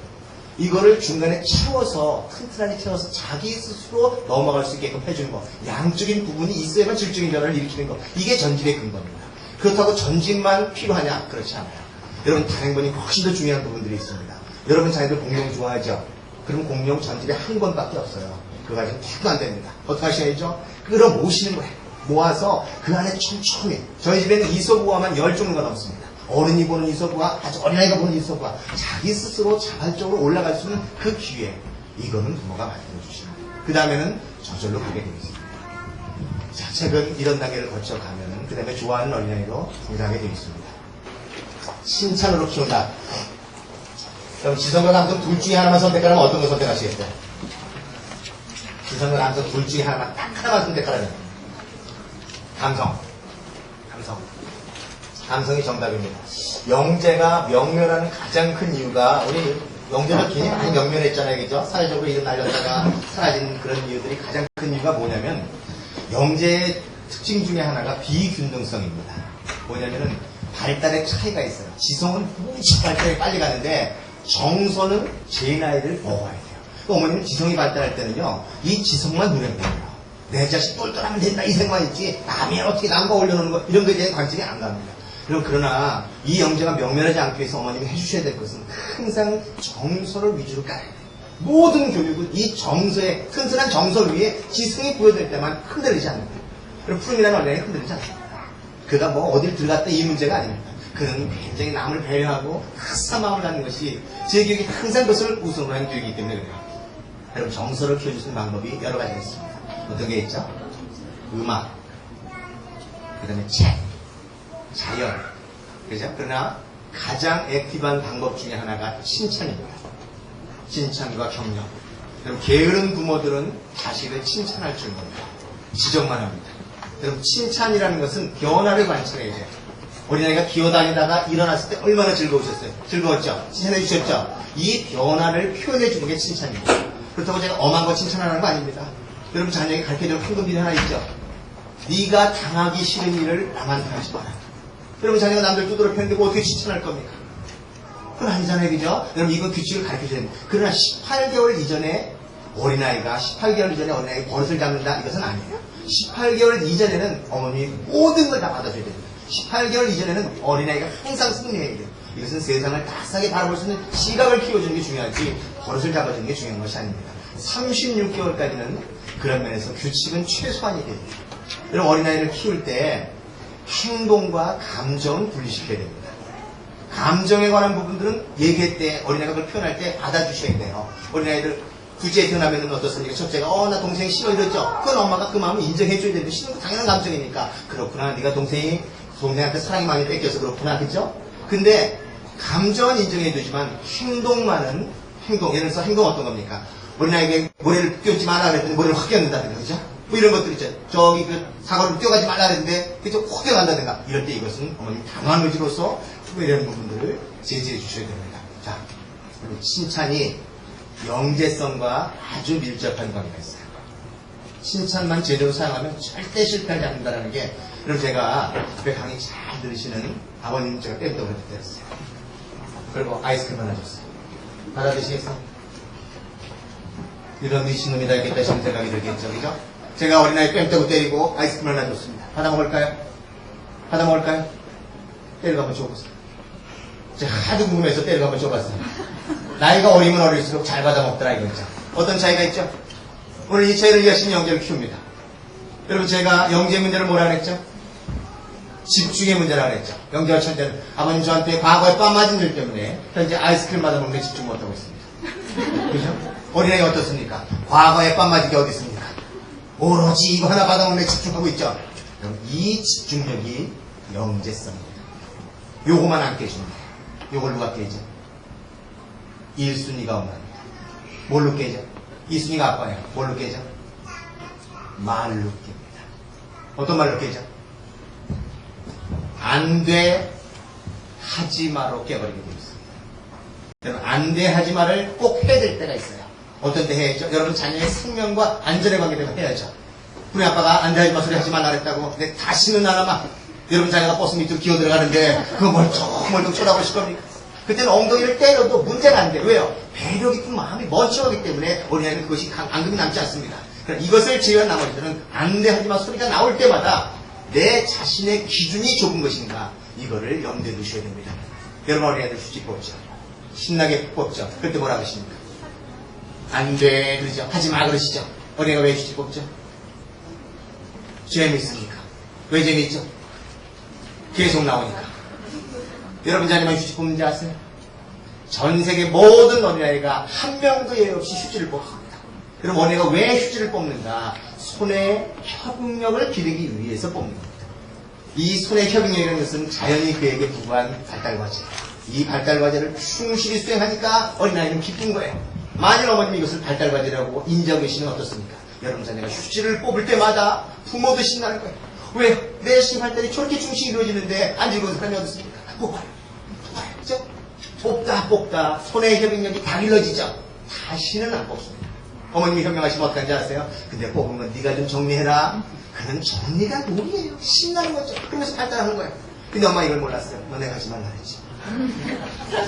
이거를 중간에 채워서 튼튼하게 채워서 자기 스스로 넘어갈 수 있게끔 해주는 거. 양적인 부분이 있어야만 질적인 변화를 일으키는 거. 이게 전집의 근거입니다. 그렇다고 전집만 필요하냐? 그렇지 않아요. 여러분 단행본이 훨씬 더 중요한 부분들이 있습니다. 여러분 자기들 공룡 좋아하죠? 그럼 공룡 전집에 한 권밖에 없어요. 그거 가지고 대도 안 됩니다. 어떻게 하셔야죠? 끌어모으시는 거예요. 모아서 그 안에 천천히. 저희 집에는 이소부화만 10종류가 넘습니다. 어른이 보는 이소부화, 아주 어린아이가 보는 이소부화. 자기 스스로 자발적으로 올라갈 수 있는 그 기회. 이거는 부모가 만들어주시는 거예요. 그 다음에는 저절로 보게 되어 있습니다. 자, 책은 이런 단계를 거쳐가면은 그 다음에 좋아하는 어린아이로 성장하게 되어 있습니다. 칭찬으로 키운다. 그럼 지성과 감성 둘 중에 하나만 선택하라면 어떤 걸 선택하시겠어요? 지성과 감성 둘 중에 하나만 딱 하나만 선택하라면 감성이 정답입니다. 영재가 명멸하는 가장 큰 이유가 우리 영재가 굉장히 많이 명멸했잖아요. 그죠? 사회적으로 이름 날렸다가 사라진 그런 이유들이 가장 큰 이유가 뭐냐면 영재의 특징 중에 하나가 비균등성입니다. 뭐냐면은 발달의 차이가 있어요. 지성은 무지 발달이 빨리 가는데 정서는 제 나이를 먹어야 돼요. 어머니는 지성이 발달할 때는요, 이 지성만 눈에 보여요. 내 자식 똘똘하면 된다 이 생각만 있지 남이 어떻게 남과 올려놓는 거 이런 거에 대한 관심이 안 갑니다. 그러나 이 영재가 명멸하지 않기 위해서 어머님이 해주셔야 될 것은 항상 정서를 위주로 깔아야 돼요. 모든 교육은 이 정서에 튼튼한 정서 위에 지성이 부여될 때만 흔들리지 않는 거예요. 그럼 푸름이라는 어린아이는 흔들리지 않습니다. 그가 뭐 어딜 들어갔다 이 문제가 아닙니다. 그는 굉장히 남을 배려하고 흡사 마음을 갖는 것이 제 교육이 항상 그것을 우선으로 하는 교육이기 때문에 그래요. 여러분 정서를 키워주는 방법이 여러 가지가 있습니다. 어떤 게 있죠? 음악, 그 다음에 책, 자연, 그죠? 그러나 가장 액티브한 방법 중에 하나가 칭찬입니다. 칭찬과 격려. 그럼 게으른 부모들은 자식을 칭찬할 줄 모릅니다. 지적만 합니다. 여러분 칭찬이라는 것은 변화를 관찰해야 돼요. 어린아이가 기어다니다가 일어났을 때 얼마나 즐거우셨어요? 즐거웠죠? 칭찬해 주셨죠? 이 변화를 표현해 주는 게 칭찬입니다. 그렇다고 제가 엄한 거 칭찬하는 거 아닙니다. 여러분 자녀에게 가르쳐주는 황금비리 하나 있죠? 네가 당하기 싫은 일을 남한테 하지 마라. 여러분 자녀가 남들 두드러 팼는데 어떻게 칭찬할 겁니까? 그건 아니잖아요, 그죠? 여러분 이건 규칙을 가르쳐줘야 됩니다. 그러나 18개월 이전에 어린아이가 버릇을 잡는다 이것은 아니에요. 18개월 이전에는 어머니 모든 걸 다 받아줘야 됩니다. 18개월 이전에는 어린아이가 항상 승리해야 돼요. 이것은 세상을 따스하게 바라볼 수 있는 시각을 키워주는 게 중요하지 버릇을 잡아주는 게 중요한 것이 아닙니다. 36개월까지는 그런 면에서 규칙은 최소한이 돼요. 여러분 어린아이를 키울 때 행동과 감정은 분리시켜야 됩니다. 감정에 관한 부분들은 얘기할 때 어린아이가 그걸 표현할 때 받아주셔야 돼요. 어린아이들 둘째 태어나면 어떻습니까? 첫째가 나 동생이 싫어 이랬죠. 그건 엄마가 그 마음을 인정해줘야 되는데 싫은 거 당연한 감정이니까 그렇구나 네가 동생한테 사랑이 많이 뺏겨서 그렇구나 그죠? 근데 감정은 인정해주지만 행동만은 예를 들어서 행동 어떤 겁니까? 어린아이에게 모래를 뛰어지 말라 그랬더니 모래를 확 뛰었는다든가 그죠? 뭐 이런 것들 있죠. 저기 사과를 뛰어가지 말라 그랬는데 그죠? 확 뛰어간다든가 이럴 때 이것은 어머님 강한 의지로서 이런 부분들을 제지해 주셔야 됩니다. 자, 그리고 칭찬이 영재성과 아주 밀접한 관계가 있어요. 칭찬만 제대로 사용하면 절대 실패하지 않는다는 게 그럼 제가 집에 강의 잘 들으시는 아버님 제가 땜떡을 때렸어요. 그리고 아이스크림 하나 줬어요. 받아 드시겠어요? 이런 미친놈이다 했겠다 싶은 생각이 들겠죠, 그죠? 제가 어린아이 뺨때고 때리고 아이스크림 하나 줬습니다. 받아 먹을까요? 때리고 한번 줘보세요. 제가 하도 궁금해서 때리고 한번 줘봤어요. 나이가 어리면 어릴수록 잘 받아 먹더라 이거죠. 어떤 차이가 있죠? 오늘 이 차이를 열심히 영재를 키웁니다. 여러분 제가 영재 문제를 뭐라 그랬죠? 집중의 문제라 그랬죠. 영재와 천재는 아버님 저한테 과거에 뺨 맞은 일 때문에 현재 아이스크림 받아 먹는 데 집중 못하고 있습니다. 그죠? 어린아이 어떻습니까? 과거에 뺨 맞은 게 어디 있습니까? 오로지 이거 하나 받아 먹는 데 집중하고 있죠. 그럼 이 집중력이 영재성입니다. 요거만 안 깨줍니다. 요걸 누가 깨죠? 1순위가 엄마입니다. 뭘로 깨죠? 2순위가 아빠예요. 뭘로 깨죠? 말로 깹니다. 어떤 말로 깨죠? 안 돼, 하지 마로 깨버리게 되어 있습니다. 여러분, 안 돼, 하지 마를 꼭 해야 될 때가 있어요. 어떤 때 해야죠? 여러분, 자녀의 생명과 안전에 관계되면 해야죠. 우리 아빠가 안 돼, 하지 마 소리 하지 말라 그랬다고. 근데 다시는 안 하면 여러분 자녀가 버스 밑으로 기어 들어가는데 그거 멀쩡 쳐다보실 겁니까? 그때는 엉덩이를 때려도 문제가 안 돼요. 왜요? 배려 깊은 마음이 먼저하기 때문에 어린아이는 그것이 앙금이 남지 않습니다. 그러나 이것을 제외한 나머지는 안 돼, 하지 마 소리가 나올 때마다 내 자신의 기준이 좁은 것인가 이거를 염두에 두셔야 됩니다. 여러분 어린아이들 휴지 뽑죠. 신나게 뽑죠. 그때 뭐라 그러십니까? 안 돼 그러죠. 하지 마 그러시죠. 어린아이가 왜 휴지 뽑죠? 재미있으니까. 왜 재미있죠? 계속 나오니까. 여러분 자녀만 휴지 뽑는지 아세요? 전 세계 모든 어린아이가 한 명도 예외 없이 휴지를 뽑습니다. 그럼 어린아이가 왜 휴지를 뽑는가? 손의 협응력을 기르기 위해서 뽑는 겁니다. 이 손의 협응력이라는 것은 자연이 그에게 부과한 발달과제. 이 발달과제를 충실히 수행하니까 어린아이는 기쁜 거예요. 만일 어머님이 이것을 발달과제라고 인지하고 계시면 어떻습니까? 여러분 자녀가 휴지를 뽑을 때마다 부모도 신나는 거예요. 왜요? 내 발달이 저렇게 충실히 이루어지는데 안 즐거운 사람이 어디 있습니까? 뽑아요. 그죠? 뽑다 손의 협응력이 다 길러지죠. 다시는 안 뽑습니다. 어머님이 현명하시면 어떡한지 아세요? 근데 뽑은 건 네가 좀 정리해라. 그는 정리가 놀이에요. 신나는 거죠. 그러면서 발달하는 거예요. 근데 엄마 이걸 몰랐어요. 너 내가 하지 말라 그랬지.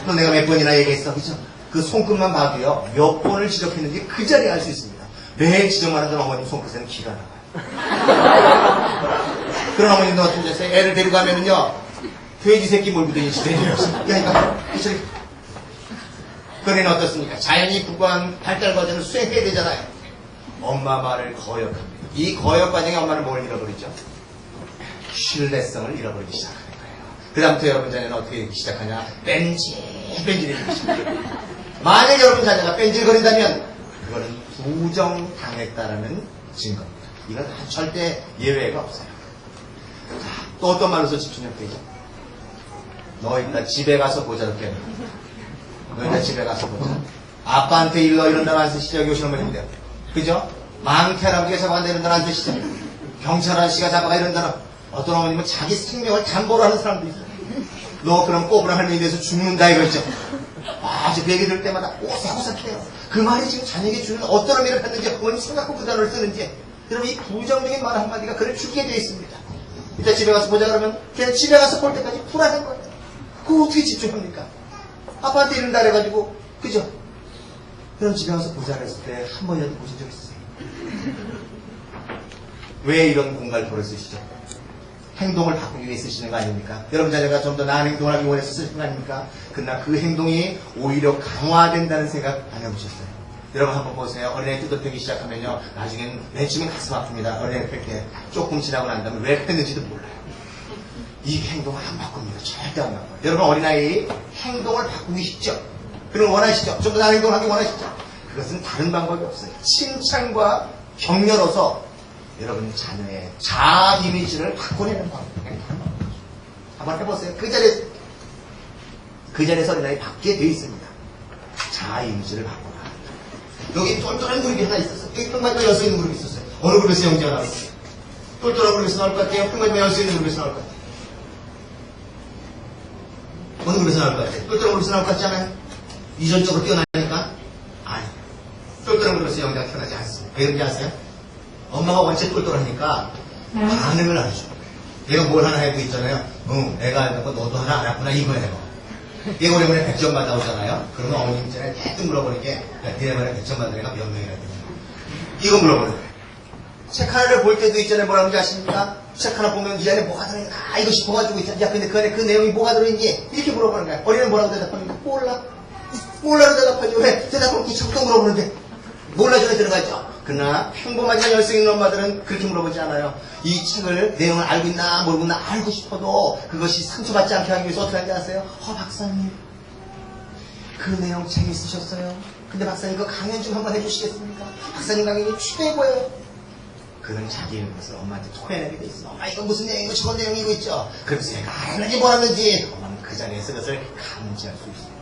너 내가 몇 번이나 얘기했어. 그죠? 그 손끝만 봐도요. 몇 번을 지적했는지 그 자리에 알 수 있습니다. 매일 지적만 하던 어머님 손끝에는 기가 나가요. 그런 어머님도 어떠셨어요? 애를 데리고 가면은요. 돼지 새끼 몰고 다니지 돼지요. 야 이거 이처리. 그러니 어떻습니까? 자연이 부과한 발달 과정을 수행해야 되잖아요. 엄마 말을 거역합니다. 이 거역 과정에 엄마는 뭘 잃어버리죠? 신뢰성을 잃어버리기 시작하는 거예요. 그 다음부터 여러분 자녀는 어떻게 시작하냐? 뺀질해지기 시작합니다. 만약 여러분 자녀가 뺀질거린다면 그거는 부정당했다라는 증거입니다. 이건 절대 예외가 없어요. 자, 또 어떤 말로서 집중력 되죠? 너 이따 집에 가서 보자 이렇게. 너 이따 집에 가서 보자. 아빠한테 일러 이런 단 안 쓰시죠? 여기 오시는 어머님들. 그죠? 망태 할아버지가 잡아간다 이런 단 안 쓰시죠? 경찰 아저씨가 잡아가 이런 단어. 어떤 어머님은 자기 생명을 담보로 하는 사람도 있어요. 너 그럼 꼬부랑 할머니 돼서 죽는다 이거죠. 아주 그 얘기 들을 때마다 오싹오싹해요. 그 말이 지금 자녀에게 주는 어떤 의미를 갖는지 어머니 생각하고 그 단어를 쓰는지. 여러분 이 부정적인 말 한마디가 그를 죽게 되어 있습니다. 이따 집에 가서 보자 그러면 걔는 집에 가서 볼 때까지 불안한 거예요. 그거 어떻게 집중합니까? 아빠한테 이런다 그래가지고 그죠? 그럼 집에 가서 보자 그랬을 때 한 번이라도 보신 적 있으세요? 왜 이런 공갈포를 쓰시죠? 행동을 바꾸기 위해 쓰시는 거 아닙니까? 여러분 자녀가 좀 더 나은 행동을 하기 원해서 쓰시는 거 아닙니까? 그러나 그 행동이 오히려 강화된다는 생각 안 해보셨어요? 여러분 한번 보세요. 어린애 뜯어펴기 시작하면요. 나중에는 맨 처음엔 가슴 아픕니다. 어린애 뺄게 조금 지나고 난 다음에 왜 뺐는지도 몰라요. 이 행동을 안 바꿉니다. 절대 안 바꿔요. 여러분 어린아이 행동을 바꾸기 쉽죠? 그럼 원하시죠? 좀 더 나은 행동을 하기 원하시죠? 그것은 다른 방법이 없어요. 칭찬과 격려로서 여러분 자녀의 자아 이미지를 바꿔내는 방법이에요. 한번 해보세요. 그 자리에서 어린아이 바뀌게 되어 있습니다. 자아 이미지를 바꿔라. 여기 똘똘한 그룹이 하나 있었어요. 여기 뿅마지막 열수 있는 그룹이 있었어요. 어느 그룹에서 영재가 나왔어요? 똘똘한 그룹에서 나올 것 같아요? 뿅마지막 열수 있는 그룹에서 나올 것 같아요? 어느 그룹에서 나올 것 같아요? 똘똘한 그룹에서 나올 것 같지 않아요? 이전적으로 뛰어나니까? 아니요. 똘똘한 그룹에서 영재가 태어나지 않습니다. 왜 그런지 아세요? 엄마가 원체 똘똘하니까 반응을 안 해줘. 얘가 뭘 하나 해도 있잖아요. 응, 애가 안 하고 너도 하나 안 했구나 이거예요. 얘가 오랜만에 100점 받아 오잖아요. 그러면 어머님 있잖아요. 대뜸 물어보니까 야, 니네만에 100점 받은 애가 몇 명이라 그래. 이거 물어보는 거예요. 책 하나를 볼 때도 있잖아요. 뭐라는지 아십니까? 책 하나 보면 이 안에 뭐가 들어있나 이거 싶어가지고 있잖아요. 야 근데 그 안에 그 내용이 뭐가 들어있니? 이렇게 물어보는 거예요. 어린애는 뭐라고 대답하는데 몰라로 대답하죠. 왜? 대답하면 귀찮고 물어보는데 몰라 전에 들어가죠. 그러나 평범하지만 열성 있는 엄마들은 그렇게 물어보지 않아요. 이 책을 내용을 알고 있나 모르고 있나 알고 싶어도 그것이 상처받지 않게 하기 위해서 어떻게 하는지 아세요? 박사님 그 내용 재밌으셨어요? 근데 박사님 그 강연 좀 한번 해주시겠습니까? 박사님 강연이 최고예요. 그는 자기의 것을 엄마한테 토해내게 돼 있어. 엄마 이거 무슨 내용이고 저건 내용이고 있죠. 그래서 얘가 알았는지 몰랐는지 엄마는 그 자리에서 그것을 감지할 수 있습니다.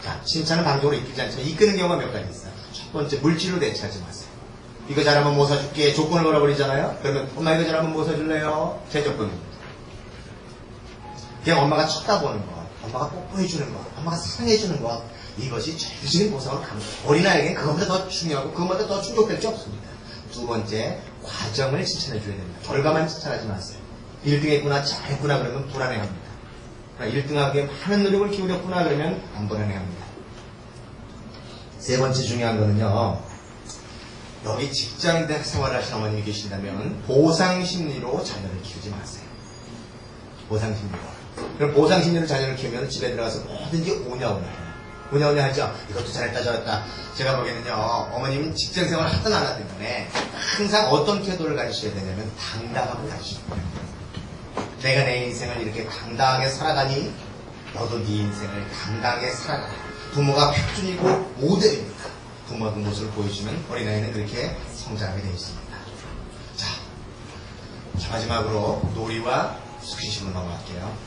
자, 칭찬은 방적으로 이끌지 않지만 이끄는 경우가 몇 가지 있어요. 첫 번째, 물질로 대체하지 마세요. 이거 잘하면 뭐 사줄게. 조건을 걸어버리잖아요. 그러면 엄마 이거 잘하면 뭐 사줄래요? 제 조건입니다. 그냥 엄마가 쳐다보는 것, 엄마가 뽀뽀해주는 것, 엄마가 사랑해주는 것, 이것이 최대적인 보상으로 갑니다. 어린아이에겐 그것보다 더 중요하고 그것보다 더 충족될 게 없습니다. 두 번째, 과정을 칭찬해줘야 됩니다. 결과만 칭찬하지 마세요. 1등 했구나, 잘했구나 그러면 불안해합니다. 1등하기 많은 노력을 기울였구나 그러면 안 불안해합니다. 세 번째 중요한 거는요, 여기 직장 생활하시는 어머님이 계신다면 보상심리로 자녀를 키우지 마세요. 보상심리로. 그럼 보상심리로 자녀를 키우면 집에 들어가서 뭐든지 오냐오냐 하죠. 이것도 잘했다 저랬다. 제가 보기에는요, 어머님은 직장생활을 하든 안 하든 간에 항상 어떤 태도를 가지셔야 되냐면 당당함을 가지셔야 돼요. 내가 내 인생을 이렇게 당당하게 살아가니 너도 네 인생을 당당하게 살아가라. 부모가 표준이고 모델입니다. 부모가 그 모습을 보여주면 어린아이는 그렇게 성장하게 되어 있습니다. 자, 마지막으로 놀이와 스킨십으로 넘어갈게요.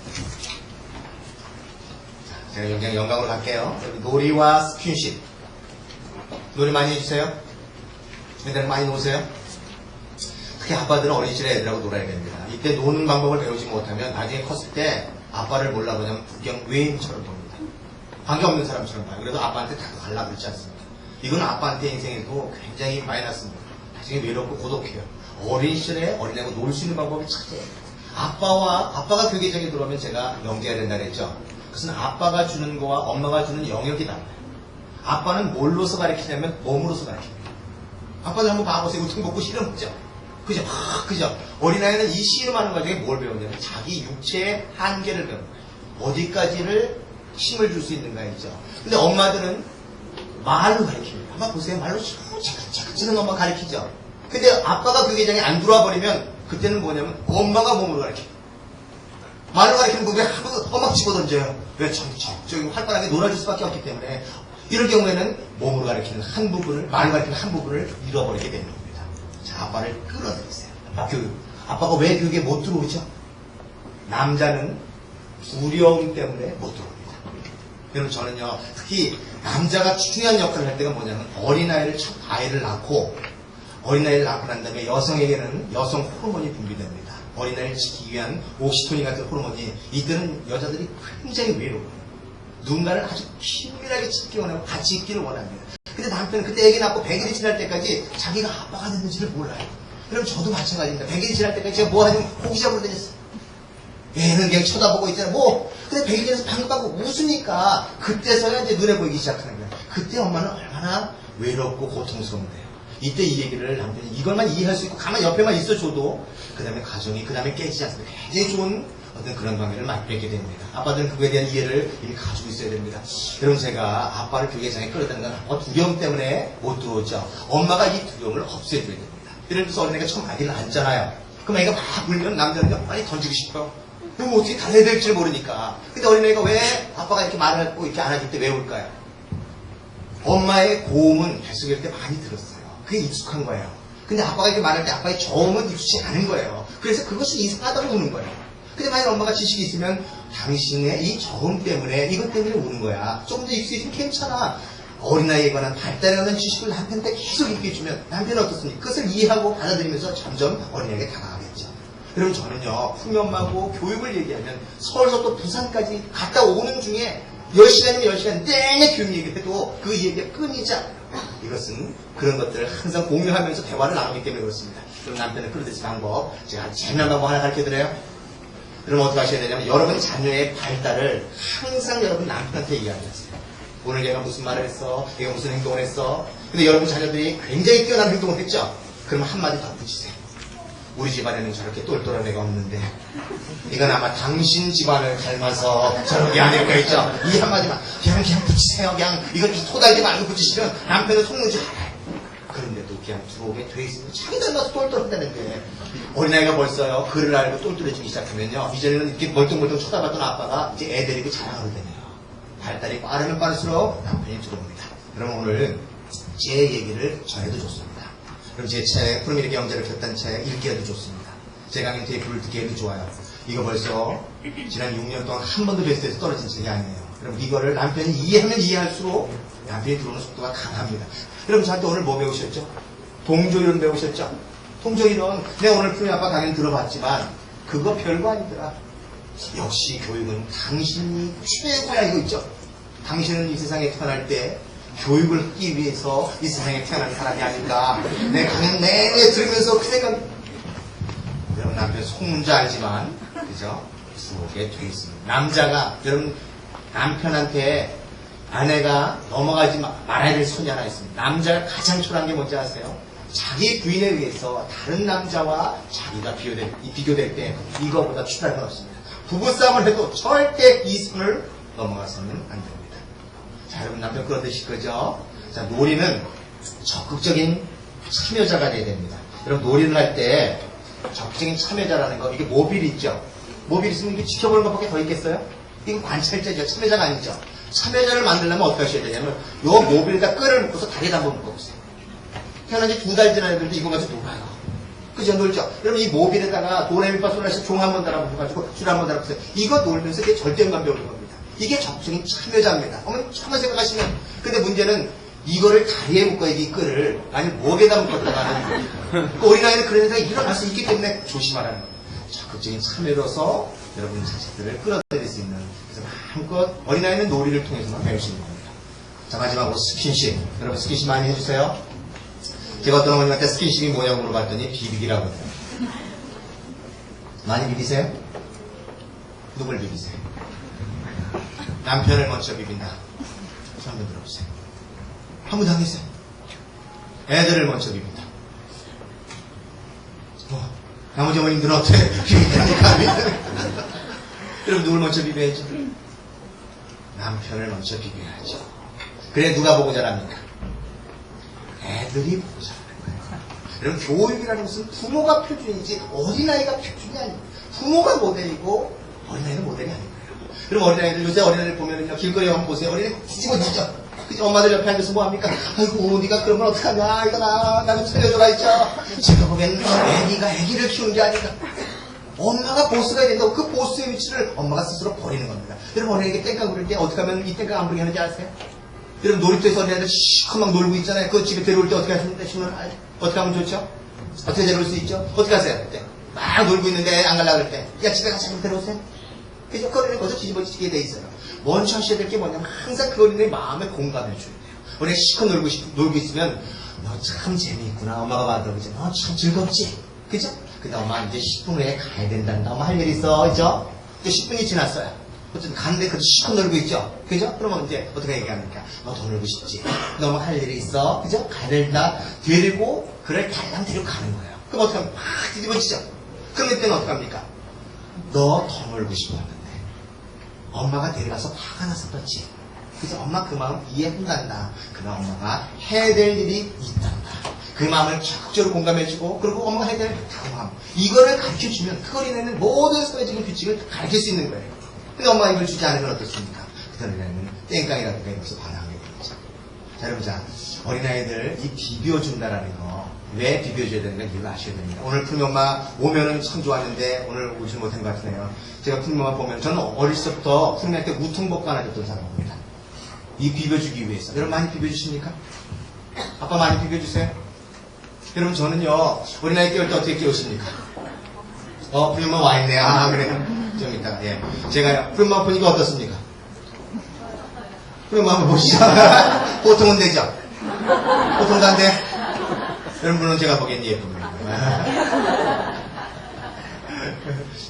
제가 그냥 영광으로 갈게요. 여기 놀이와 스킨십. 놀이 많이 해주세요. 애들 많이 노세요. 특히 아빠들은 어린 시절에 애들하고 놀아야 됩니다. 이때 노는 방법을 배우지 못하면 나중에 컸을 때 아빠를 몰라보냐면 구경 외인처럼 봅니다. 관계없는 사람처럼 봐요. 그래도 아빠한테 다 갈라 그러지 않습니다. 이건 아빠한테 인생에도 굉장히 마이너스입니다. 나중에 외롭고 고독해요. 어린 시절에 어린애하고 놀 수 있는 방법을 찾아야 돼요. 아빠가 교계정에 들어오면 제가 연기해야 된다 그랬죠. 그것은 아빠가 주는 거와 엄마가 주는 영역이 달라요. 아빠는 뭘로서 가르치냐면 몸으로서 가르칩니다. 아빠들 한번 봐보세요. 우통 먹고 씨름하죠. 그죠? 그죠? 어린아이는 이 씨름하는 과정에 뭘 배우냐면 자기 육체의 한계를 배우는 거예요. 어디까지를 힘을 줄 수 있는가 있죠. 근데 엄마들은 말로 가르칩니다. 한번 보세요. 말로 차근차근 엄마 가르치죠. 근데 아빠가 교계정에 안 들어와 버리면 그때는 뭐냐면 엄마가 몸으로 가르쳐요. 말로 가르치는 부분에 엄마가 집어던져요. 왜? 저기 활발하게 놀아줄 수밖에 없기 때문에. 이럴 경우에는 몸으로 가르치는 한 부분을, 말로 가르치는 한 부분을 잃어버리게 되는 겁니다. 자, 아빠를 끌어들이세요. 아빠가 왜 교육에 못 들어오죠? 남자는 두려움 때문에 못 들어옵니다. 여러분, 저는요, 특히 남자가 중요한 역할을 할 때가 뭐냐면 어린아이를 첫 아이를 낳고 어린아이를 낳고 난 다음에 여성에게는 여성 호르몬이 분비됩니다. 어린아이를 지키기 위한 옥시토닌 같은 호르몬이, 이때는 여자들이 굉장히 외로워요. 누군가를 아주 긴밀하게 찾기 원하고 같이 있기를 원합니다. 근데 남편은 그때 애기 낳고 100일이 지날 때까지 자기가 아빠가 됐는지를 몰라요. 그럼 저도 마찬가지입니다. 100일이 지날 때까지 제가 뭐 하냐면 호기심으로 다녔어요. 얘는 그냥 쳐다보고 있잖아요. 근데 100일 지나서 방긋방긋 웃으니까 그때서야 이제 눈에 보이기 시작하는 거예요. 그때 엄마는 얼마나 외롭고 고통스러운데요. 이때 이 얘기를 남편이 이것만 이해할 수 있고 가만히 옆에만 있어줘도 그 다음에 가정이 그 다음에 깨지지 않습니다. 굉장히 좋은 어떤 그런 관계를 맺게 됩니다. 아빠들은 그거에 대한 이해를 이미 가지고 있어야 됩니다. 여러분, 제가 아빠를 교계장에 끌어다는 건 아빠가 두려움 때문에 못 들어오죠. 엄마가 이 두려움을 없애줘야 됩니다. 예를 들어서 어린애가 처음 아기를 안잖아요. 그럼 애가 막 울면 남자는 빨리 던지고 싶어요. 그럼 어떻게 달래야 될지 모르니까. 근데 어린애가 왜 아빠가 이렇게 말을 하고 이렇게 안아줄 때 왜 울까요? 엄마의 고음은 뱃속일 때 많이 들었어요. 그게 익숙한 거예요. 근데 아빠가 이렇게 말할 때 아빠의 저음은 익숙치 않은 거예요. 그래서 그것이 이상하다고 우는 거예요. 근데 만약 엄마가 지식이 있으면 당신의 이 저음 때문에 이것 때문에 우는 거야. 조금 더 익숙해지면 괜찮아. 어린아이에 관한 발달에 관한 지식을 남편한테 계속 얘기해주면 남편은 어떻습니까? 그것을 이해하고 받아들이면서 점점 어린아이에게 다가가겠죠. 여러분, 저는요, 풍년마고 교육을 얘기하면 서울서부터 부산까지 갔다 오는 중에 10시간이면 10시간 내내 교육 얘기를 해도 그 얘기가 끊이지 않아요. 이것은 그런 것들을 항상 공유하면서 대화를 나누기 때문에 그렇습니다. 그럼 남편을 끌어들이는 방법, 제가 재미난 방법 하나 가르쳐드려요. 그럼 어떻게 하셔야 되냐면 여러분 자녀의 발달을 항상 여러분 남편한테 이야기하세요. 오늘 얘가 무슨 말을 했어? 얘가 무슨 행동을 했어? 근데 여러분 자녀들이 굉장히 뛰어난 행동을 했죠? 그럼 한마디 더 붙이세요. 우리 집안에는 저렇게 똘똘한 애가 없는데 이건 아마 당신 집안을 닮아서 저렇게 아닐까 있죠? 이 한마디만 그냥 붙이세요. 그냥 이걸 토달지 말고 붙이시면 남편은 속는지 알아요. 그런데도 그냥 들어오게 돼 있으면 자기 닮아서 똘똘한다는데 어린아이가 벌써요 글을 알고 똘똘해지기 시작하면요 이제는 이렇게 멀뚱멀뚱 쳐다봤던 아빠가 이제 애 데리고 자랑하게 되네요. 발달이 빠르면 빠를수록 남편이 들어옵니다. 그럼 오늘 제 얘기를 전해도 좋습니다. 그럼 제 책 푸르미르 경제를 켰다는 책 읽기에도 좋습니다. 제 강연 테이프를 듣기에도 좋아요. 이거 벌써 지난 6년 동안 한 번도 베스트에서 떨어진 책이 아니에요. 그럼 이거를 남편이 이해하면 이해할수록 남편이 들어오는 속도가 강합니다. 여러분 저한테 오늘 뭐 배우셨죠? 동조이론 배우셨죠? 동조이론 내가 오늘 푸르미 아빠 강연 들어봤지만 그거 별거 아니더라. 역시 교육은 당신이 최고야 이거 있죠. 당신은 이 세상에 태어날 때 교육을 하기 위해서 이 세상에 태어난 사람이 아닌가. 내 강연 내내 들으면서 그 생각. 여러분 남편 속문자 알지만 그죠? 속에 돼 있습니다. 남자가 여러분 남편한테 아내가 넘어가지 말아야 될 손이 하나 있습니다. 남자가 가장 초라한 게 뭔지 아세요? 자기 부인에 의해서 다른 남자와 자기가 비교될 때 이거보다 초라한 건 없습니다. 부부싸움을 해도 절대 이 선을 넘어가서는 안 됩니다. 자, 여러분 남편 끌어드실 거죠? 자, 놀이는 적극적인 참여자가 돼야 됩니다. 여러분 놀이를 할 때 적극적인 참여자라는 거, 이게 모빌 있죠? 모빌 있으면 이게 지켜보는 것밖에 더 있겠어요? 이건 관찰자죠. 참여자가 아니죠. 참여자를 만들려면 어떻게 하셔야 되냐면 요 모빌에다 끈을 묶어서 다리에다 한번 묶어보세요. 태어난 지 2달 지난 애들도 이거 가지고 놀아요. 그죠? 놀죠? 여러분 이 모빌에다가 도레미파솔라시 종 한번 달아보셔가지고 줄 한번 달아보세요. 이거 놀면서 이게 절대음감 배우는 겁니다. 이게 적극적인 참여자입니다. 어머니 한번 생각하시면, 근데 문제는 이거를 다리에 묶어야 이 끈을 아니면 목에다 묶었다가는 그러니까 어린아이는 그런 데가 일어날 수 있기 때문에 조심하라는 거예요. 적극적인 참여로서 여러분 자식들을 끌어들일 수 있는, 그래서 마음껏 어린아이는 놀이를 통해서만 배울 수 있는 겁니다. 자, 마지막으로 스킨십. 여러분 스킨십 많이 해주세요. 제가 어떤 어머님한테 스킨십이 뭐냐고 물어봤더니 비비기라고 해요. 많이 비비세요? 누굴 비비세요? 남편을 먼저 비빈다. 한번 들어보세요. 한번 당했어요. 애들을 먼저 비빈다. 나머지 어머님들은 어떻게 비비니까? 여러분 누굴 먼저 비벼야죠? 남편을 먼저 비벼야죠. 그래 누가 보고 자랍니까? 애들이 보고 자라는 거예요. 여러분 교육이라는 것은 부모가 표준이지 어린아이가 표준이 아닙니다. 부모가 모델이고 어린아이는 모델이 아닌 거예요. 그럼 어린아이들, 요새 어린아이들 보면은요, 길거리에 한번 보세요. 어린아이 뒤집어지죠? 그죠? 엄마들 옆에 앉아서 뭐합니까? 아이고, 네가 그러면 어떡하냐? 이거 나 좀 살려줘라, 있죠? 제가 보기에는 애기가 애기를 키우는 게 아닌가. 엄마가 보스가 된다고 그 보스의 위치를 엄마가 스스로 버리는 겁니다. 여러분, 어린아이에게 땡깡 부릴 때 어떻게 하면 이 땡깡 안 부리게 하는지 아세요? 여러분, 놀이터에서 어린아이들 시커 막 놀고 있잖아요. 그 집에 데려올 때 어떻게 하십니까? 어떻게 하면 좋죠? 어떻게 데려올 수 있죠? 어떻게 하세요? 그때? 막 놀고 있는데 안 가려고 할 때. 야, 집에 가서 좀 데려오세요. 그죠? 그 어린애 거기서 뒤집어지게 돼 있어요. 먼저 하셔야 될 게 뭐냐면 항상 그 어린애의 마음에 공감해 줘야 돼요. 어린애 시커 놀고 있으면 너 참 재미있구나. 엄마가 봐도 그죠? 너 참 즐겁지? 그죠? 근데 엄마 이제 10분 후에 가야 된단다. 엄마 할 일 있어. 그죠? 이제 10분이 지났어요. 어쨌든 갔는데 그래도 시커 놀고 있죠? 그죠? 그러면 이제 어떻게 얘기합니까? 너 더 놀고 싶지? 너 뭐 할 일이 있어? 그죠? 가야 된다. 데리고 그를 달랑 데리고 가는 거예요. 그럼 어떻게 하면 막 뒤집어지죠? 그럼 이때는 어떻게 합니까? 너 더 놀고 싶었는데 엄마가 데려가서 화가 났었지. 그래서 엄마 그 마음 이해한단다. 그러나 엄마가 해야 될 일이 있단다. 그 마음을 적극적으로 공감해주고 그리고 엄마가 해야 될 그 마음 이거를 가르쳐주면 그 어린애는 모든 사회적인 규칙을 가르칠 수 있는 거예요. 근데 엄마가 이걸 주지 않으면 어떻습니까? 그 어린애는 땡깡이라든가 이것을 반항하게 되죠. 자, 여러분, 자, 어린아이들 이 비벼준다라는 거 왜 비벼줘야 되는가 이유를 아셔야 됩니다. 오늘 풀명마 오면은 참 좋았는데 오늘 오지 못한 것 같으네요. 제가 풀명마 보면 저는 어렸을 때부터 풀명마 때 우통복도 하나 줬던 사람입니다. 이 비벼주기 위해서. 여러분 많이 비벼주십니까? 아빠 많이 비벼주세요. 여러분 저는요 어린아이 깨울 때 어떻게 깨우십니까? 풀명마 와있네. 아 그래요. 좀 이따가 예. 제가 풀명마 보니까 어떻습니까? 풀명마 한번 보시죠. 보통은 되죠? 보통도 안 돼? 여러분은 제가 보기엔 예쁩니다.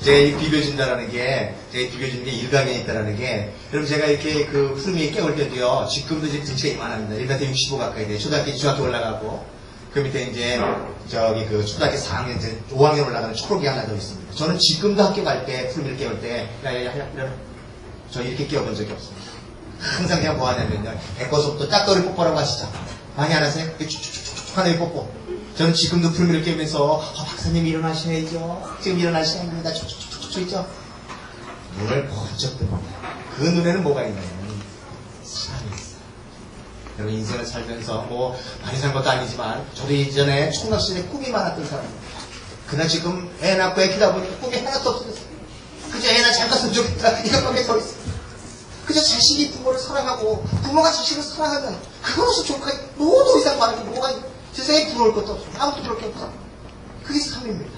제가 이 비벼준다라는 게, 제가 비벼주는 게 일가견이 있다라는 게, 여러분 제가 이렇게 그 푸르미에 깨울 때도요, 지금도 이제 등치가 이만합니다. 일단 65 가까이 돼요. 중학교 올라가고, 그 밑에 이제, 저기 그 초등학교 4학년, 이제 5학년 올라가는 초록이 하나 더 있습니다. 저는 지금도 학교 갈 때, 푸르미를 깨울 때, 저 이렇게 깨워본 적이 없습니다. 항상 그냥 뭐 하냐면요, 배꼽부터 짝거리 뽀뽀라고 하시죠? 많이 안 하세요? 쭉쭉쭉쭉 하늘에 뽀뽀. 저는 지금도 푸르미를 깨우면서 박사님 일어나셔야죠. 지금 일어나셔야 합니다. 쭉쭉쭉쭉 있죠. 눈을 번쩍 뜹니다. 그 눈에는 뭐가 있냐면 사랑이 있어요. 여러분 인생을 살면서 뭐 많이 산 것도 아니지만 저도 이전에 총각시절에 꿈이 많았던 사람입니다. 그날 지금 애 낳고 애 키다 보니까 꿈이 하나도 없어졌어요. 그저 애나 잘 컸으면 좋겠다. 이것밖에 더 있어요. 그저 자식이 부모를 사랑하고 부모가 자식을 사랑하면 그것으로 좋을까? 너무 이상 바라는 게 뭐가 있어요? 세상에 부러울 것도 없어. 아무것도 부러울 게 없어. 그게 삶입니다.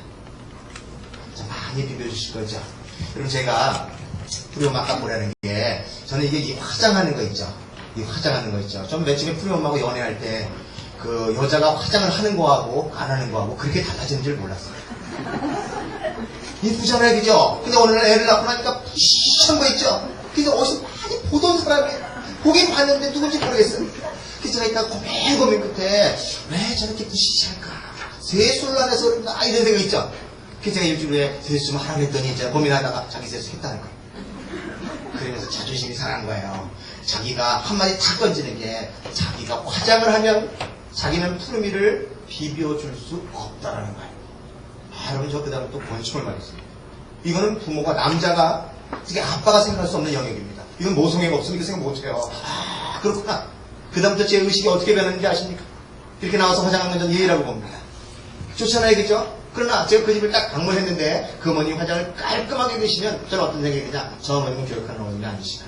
자, 많이 비벼주실 거죠? 그럼 제가 프리엄마 보라는 게 저는 이게 이 화장하는 거 있죠. 이 화장하는 거 있죠. 좀 맨 처음에 프리엄마하고 연애할 때 그 여자가 화장을 하는 거하고 안 하는 거하고 그렇게 달라지는 줄 몰랐어요. 이쁘잖아요, 그죠? 근데 어느 날 애를 낳고 나니까 푸시한 거 있죠? 그래서 어디서 많이 보던 사람이에요. 보긴 봤는데 누군지 모르겠어요. 그래서 제가 이따 고민 끝에 왜 저렇게 푸시할까? 세수를 안 해서 그런가? 이런 생각 있죠? 그래서 제가 일주일에 세수 좀 하라고 했더니 이제 고민하다가 자기 세수했다는 거예요. 그러면서 자존심이 상한 거예요. 자기가 한마디 탁 던지는 게 자기가 화장을 하면 자기는 푸르미를 비벼줄 수 없다라는 거예요. 여러분 저 그다음에 또 권총을 맞았습니다. 이거는 부모가 남자가 특히 아빠가 생각할 수 없는 영역입니다. 이건 모성애가 없으면 이거 생각 못해요. 아 그렇구나. 그다음부터 제 의식이 어떻게 변했는지 아십니까? 이렇게 나와서 화장한 건 전 예의라고 봅니다. 좋잖아요, 그죠? 그러나 제가 그 집을 딱 방문했는데 그 어머니 화장을 깔끔하게 계시면 저는 어떤 생각이냐? 저 어머님은 교육하는 어머님이 아니시다.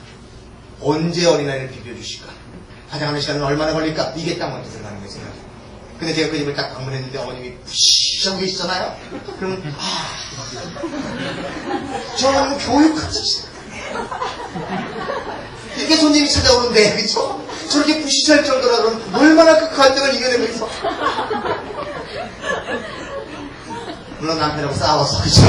언제 어린아이를 비벼주실까? 화장하는 시간은 얼마나 걸릴까? 이게 딱 먼저 들어가는 거예요, 생각이. 근데 제가 그 집을 딱 방문했는데 어머님이 푸시하고 계시잖아요? 그러면 저 어머님은 교육하는 시다. 이렇게 손님이 찾아오는데, 그쵸? 저렇게 부시할 정도라 그러면 얼마나 그 갈등을 이겨내고 있어. 물론 남편하고 싸웠어, 그쵸?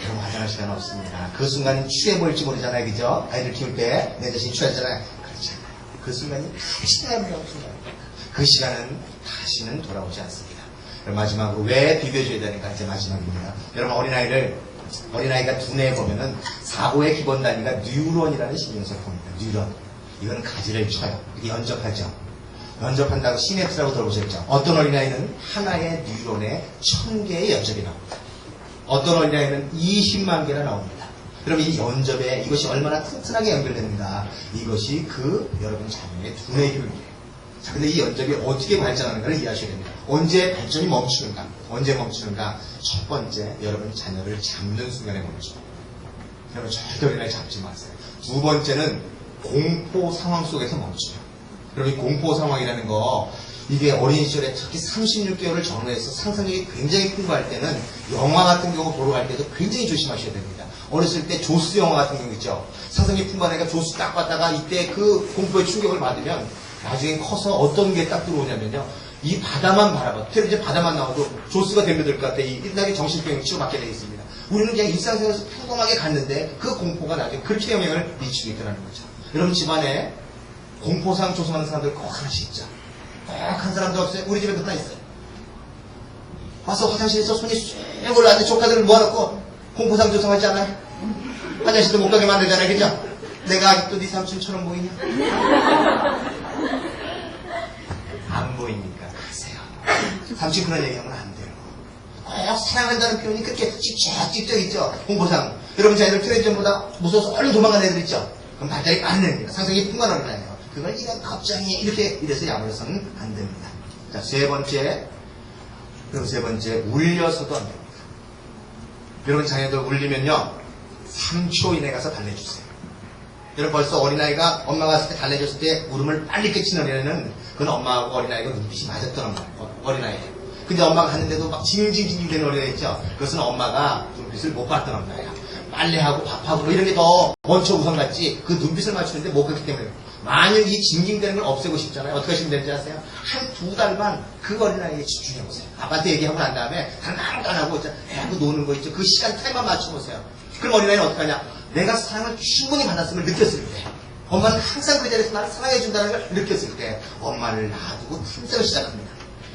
그럼 화장할 시간 없습니다. 그 순간이 취해 보일지 모르잖아요, 그죠? 아이들 키울 때 내 자신이 취하잖아요. 그렇지 않아요. 그 순간이 다시 어려운 순간입니다. 그 시간은 다시는 돌아오지 않습니다. 그럼 마지막으로 왜 비벼줘야 되는가? 이제 마지막입니다. 여러분 어린아이가 두뇌에 보면은 사고의 기본 단위가 뉴런이라는 신경세포입니다. 뉴런. 이건 가지를 쳐요. 이게 연접하죠. 연접한다고 시냅스라고 들어보셨죠? 어떤 어린아이는 하나의 뉴런에 1000개의 연접이 나옵니다. 어떤 어린아이는 20만 개나 나옵니다. 그럼 이 연접에 이것이 얼마나 튼튼하게 연결됩니다. 이것이 여러분 자녀의 두뇌 기능이에요. 자, 근데 이 연접이 어떻게 발전하는가를 이해하셔야 됩니다. 언제 발전이 멈추는가? 언제 멈추는가? 첫 번째, 여러분 자녀를 잡는 순간에 멈춰. 여러분 절대 어린아이 잡지 마세요. 두 번째는 공포 상황 속에서 멈춰요. 여러분 이 공포 상황이라는 거 이게 어린 시절에 특히 36개월을 전후해서 상상력이 굉장히 풍부할 때는 영화 같은 경우 보러 갈 때도 굉장히 조심하셔야 됩니다. 어렸을 때 조스 영화 같은 경우 있죠. 상상력이 풍부한 애가 조스 딱 봤다가 이때 그 공포의 충격을 받으면 나중에 커서 어떤 게 딱 들어오냐면요. 이 바다만 바라봐. 텔레비전 바다만 나와도 조스가 덤벼들 것 같아. 일단에 정신병 치료받게 되어 있습니다. 우리는 그냥 일상생활에서 평범하게 갔는데 그 공포가 나중에 그렇게 영향을 미치고 있다는 거죠. 여러분 집안에 공포상 조성하는 사람들 꼭 하나씩 있죠. 꼭 한 사람도 없어요. 우리 집에도 하나 있어요. 와서 화장실에서 손이 쑥 올라왔는데 조카들을 모아놓고 공포상 조성하지 않아요? 화장실도 못 가게 만들잖아요. 그죠? 내가 아직도 네 삼촌처럼 보이냐? 안 보이니까 그러세요. 삼촌 그런 얘기하면 안 돼요. 꼭 사랑한다는 표현이 그렇게 직접 있죠. 공포상. 여러분 자녀들 텔레비전보다 무서워서 얼른 도망가는 애들 있죠. 그럼 발달이 빠른 애입니다. 상상이 풍부한 어린아이예요. 그걸 이런 갑자기 이래서 야물어서는 안 됩니다. 자, 세 번째, 울려서도 안 됩니다. 여러분 자녀들 울리면요, 3초 이내 가서 달래주세요. 여러분 벌써 어린아이가 엄마가 왔을 때 달래줬을 때 울음을 빨리 깨치는 어린아이는 그건 엄마하고 어린아이가 눈빛이 맞았던 어린아이예요. 근데 엄마가 갔는데도 막 징징징 되는 어린아이 있죠? 그것은 엄마가 눈빛을 못 봤던 어린아이야. 빨래하고 밥하고 뭐 이런 게 더 먼저 우선 갔지 그 눈빛을 맞추는데 못 갔기 때문에 만약 이 징징대는 걸 없애고 싶잖아요. 어떻게 하시면 되는지 아세요? 한 2달만 그 어린아이에 집중해보세요. 아빠한테 얘기하고 난 다음에 아무것도 안 하고 애하고 노는 거 있죠. 그 시간 타임만 맞춰보세요. 그럼 어린아이는 어떻게 하냐? 내가 사랑을 충분히 받았음을 느꼈을 때 엄마는 항상 그 자리에서 나를 사랑해준다는 걸 느꼈을 때 엄마를 놔두고 틈새를 시작합니다.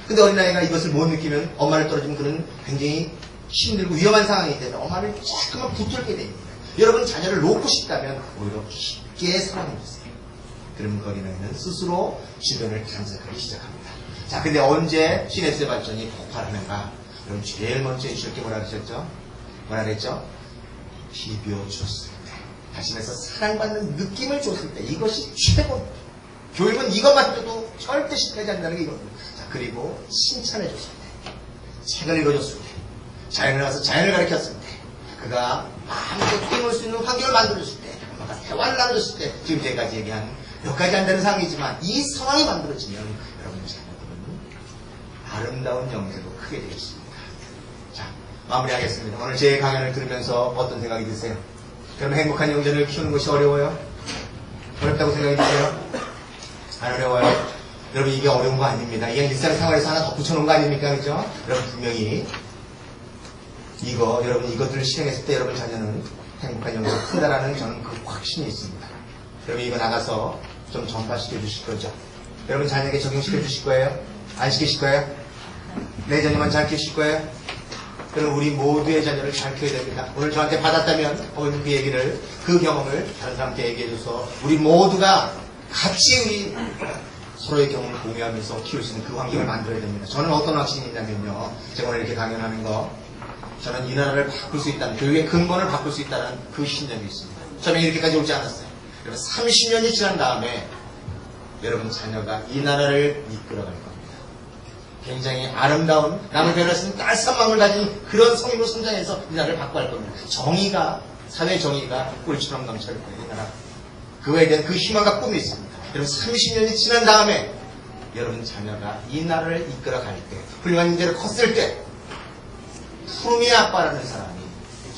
근데 어린아이가 이것을 못 느끼면 엄마를 떨어지면 그는 굉장히 힘들고 위험한 상황이기 때문에 엄마를 자꾸만 붙들게 됩니다. 여러분 자녀를 놓고 싶다면 오히려 깊게 사랑해주세요. 그러면 어린아이는 스스로 주변을 탐색하기 시작합니다. 자, 근데 언제 시냅스의 발전이 폭발하는가? 여러분 제일 먼저 해주실 게 뭐라 그러셨죠? 뭐라 그랬죠? 비벼줬을 때. 다시 말해서 사랑받는 느낌을 줬을 때. 이것이 최고입니다. 교육은 이것만 줘도 절대 실패하지 않는다는 게 이겁니다. 자, 그리고 칭찬해줬을 때. 책을 읽어줬을 때. 자연을 가서 자연을 가르쳤을 때. 그가 마음껏 뛰놀 수 있는 환경을 만들어줬을 때. 엄마가 대화를 나눠줬을 때. 지금 제가지 얘기한 몇 가지 안 되는 상황이지만 이 상황이 만들어지면 여러분 자녀들은 아름다운 영재로 크게 되겠습니다. 자, 마무리하겠습니다. 오늘 제 강연을 들으면서 어떤 생각이 드세요? 그럼 행복한 영혼을 키우는 것이 어려워요? 어렵다고 생각이 드세요? 안 어려워요. 여러분 이게 어려운 거 아닙니다. 이게 일상생활에서 하나 덧붙여놓은 거 아닙니까? 그죠? 여러분 분명히 여러분 이것들을 실행했을 때 여러분 자녀는 행복한 영혼을 푼다라는 저는 그 확신이 있습니다. 여러분 이거 나가서 좀 전파시켜 주실 거죠? 여러분 자녀에게 적용시켜 주실 거예요? 안 시키실 거예요? 내 자녀만 잘 키우실 거예요? 그럼 우리 모두의 자녀를 잘 키워야 됩니다. 오늘 저한테 받았다면 오늘 그 얘기를, 그 경험을 다른 사람한테 얘기해줘서 우리 모두가 같이 우리 서로의 경험을 공유하면서 키울 수 있는 그 환경을 만들어야 됩니다. 저는 어떤 확신이 있냐면요. 제가 오늘 이렇게 강연하는 거, 저는 이 나라를 바꿀 수 있다는, 교육의 근본을 바꿀 수 있다는 그 신념이 있습니다. 저는 이렇게까지 오지 않았어요. 여러분 30년이 지난 다음에 여러분 자녀가 이 나라를 이끌어갈 겁니다. 굉장히 아름다운, 남을 배려할 수 있는 따스한 마음을 가진 그런 성인으로 성장해서 이 나라를 바꿔갈 겁니다. 정의가, 사회 정의가 꿀처럼 넘쳐날 거예요, 이 나라. 그거에 대한 그 희망과 꿈이 있습니다. 여러분 30년이 지난 다음에 여러분 자녀가 이 나라를 이끌어갈 때, 훌륭한 인재를 컸을 때 푸르미 아빠라는 사람이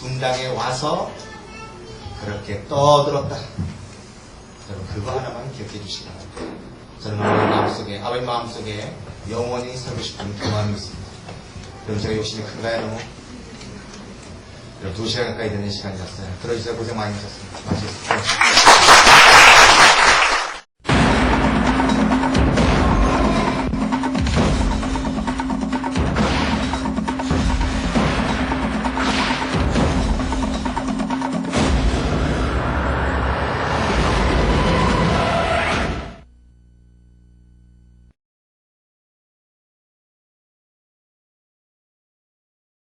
분당에 와서 그렇게 떠들었다. 여러분 그거 하나만 기억해 주시기 바랍니다. 저는 아버지 마음속에 영원히 살고 싶은 그 마음이 있습니다. 여러분 제가 욕심이 큰가요 너무? 여러분 2시간 가까이 되는 시간이었어요. 들어주셔서 고생 많이 하셨습니다. 마치겠습니다.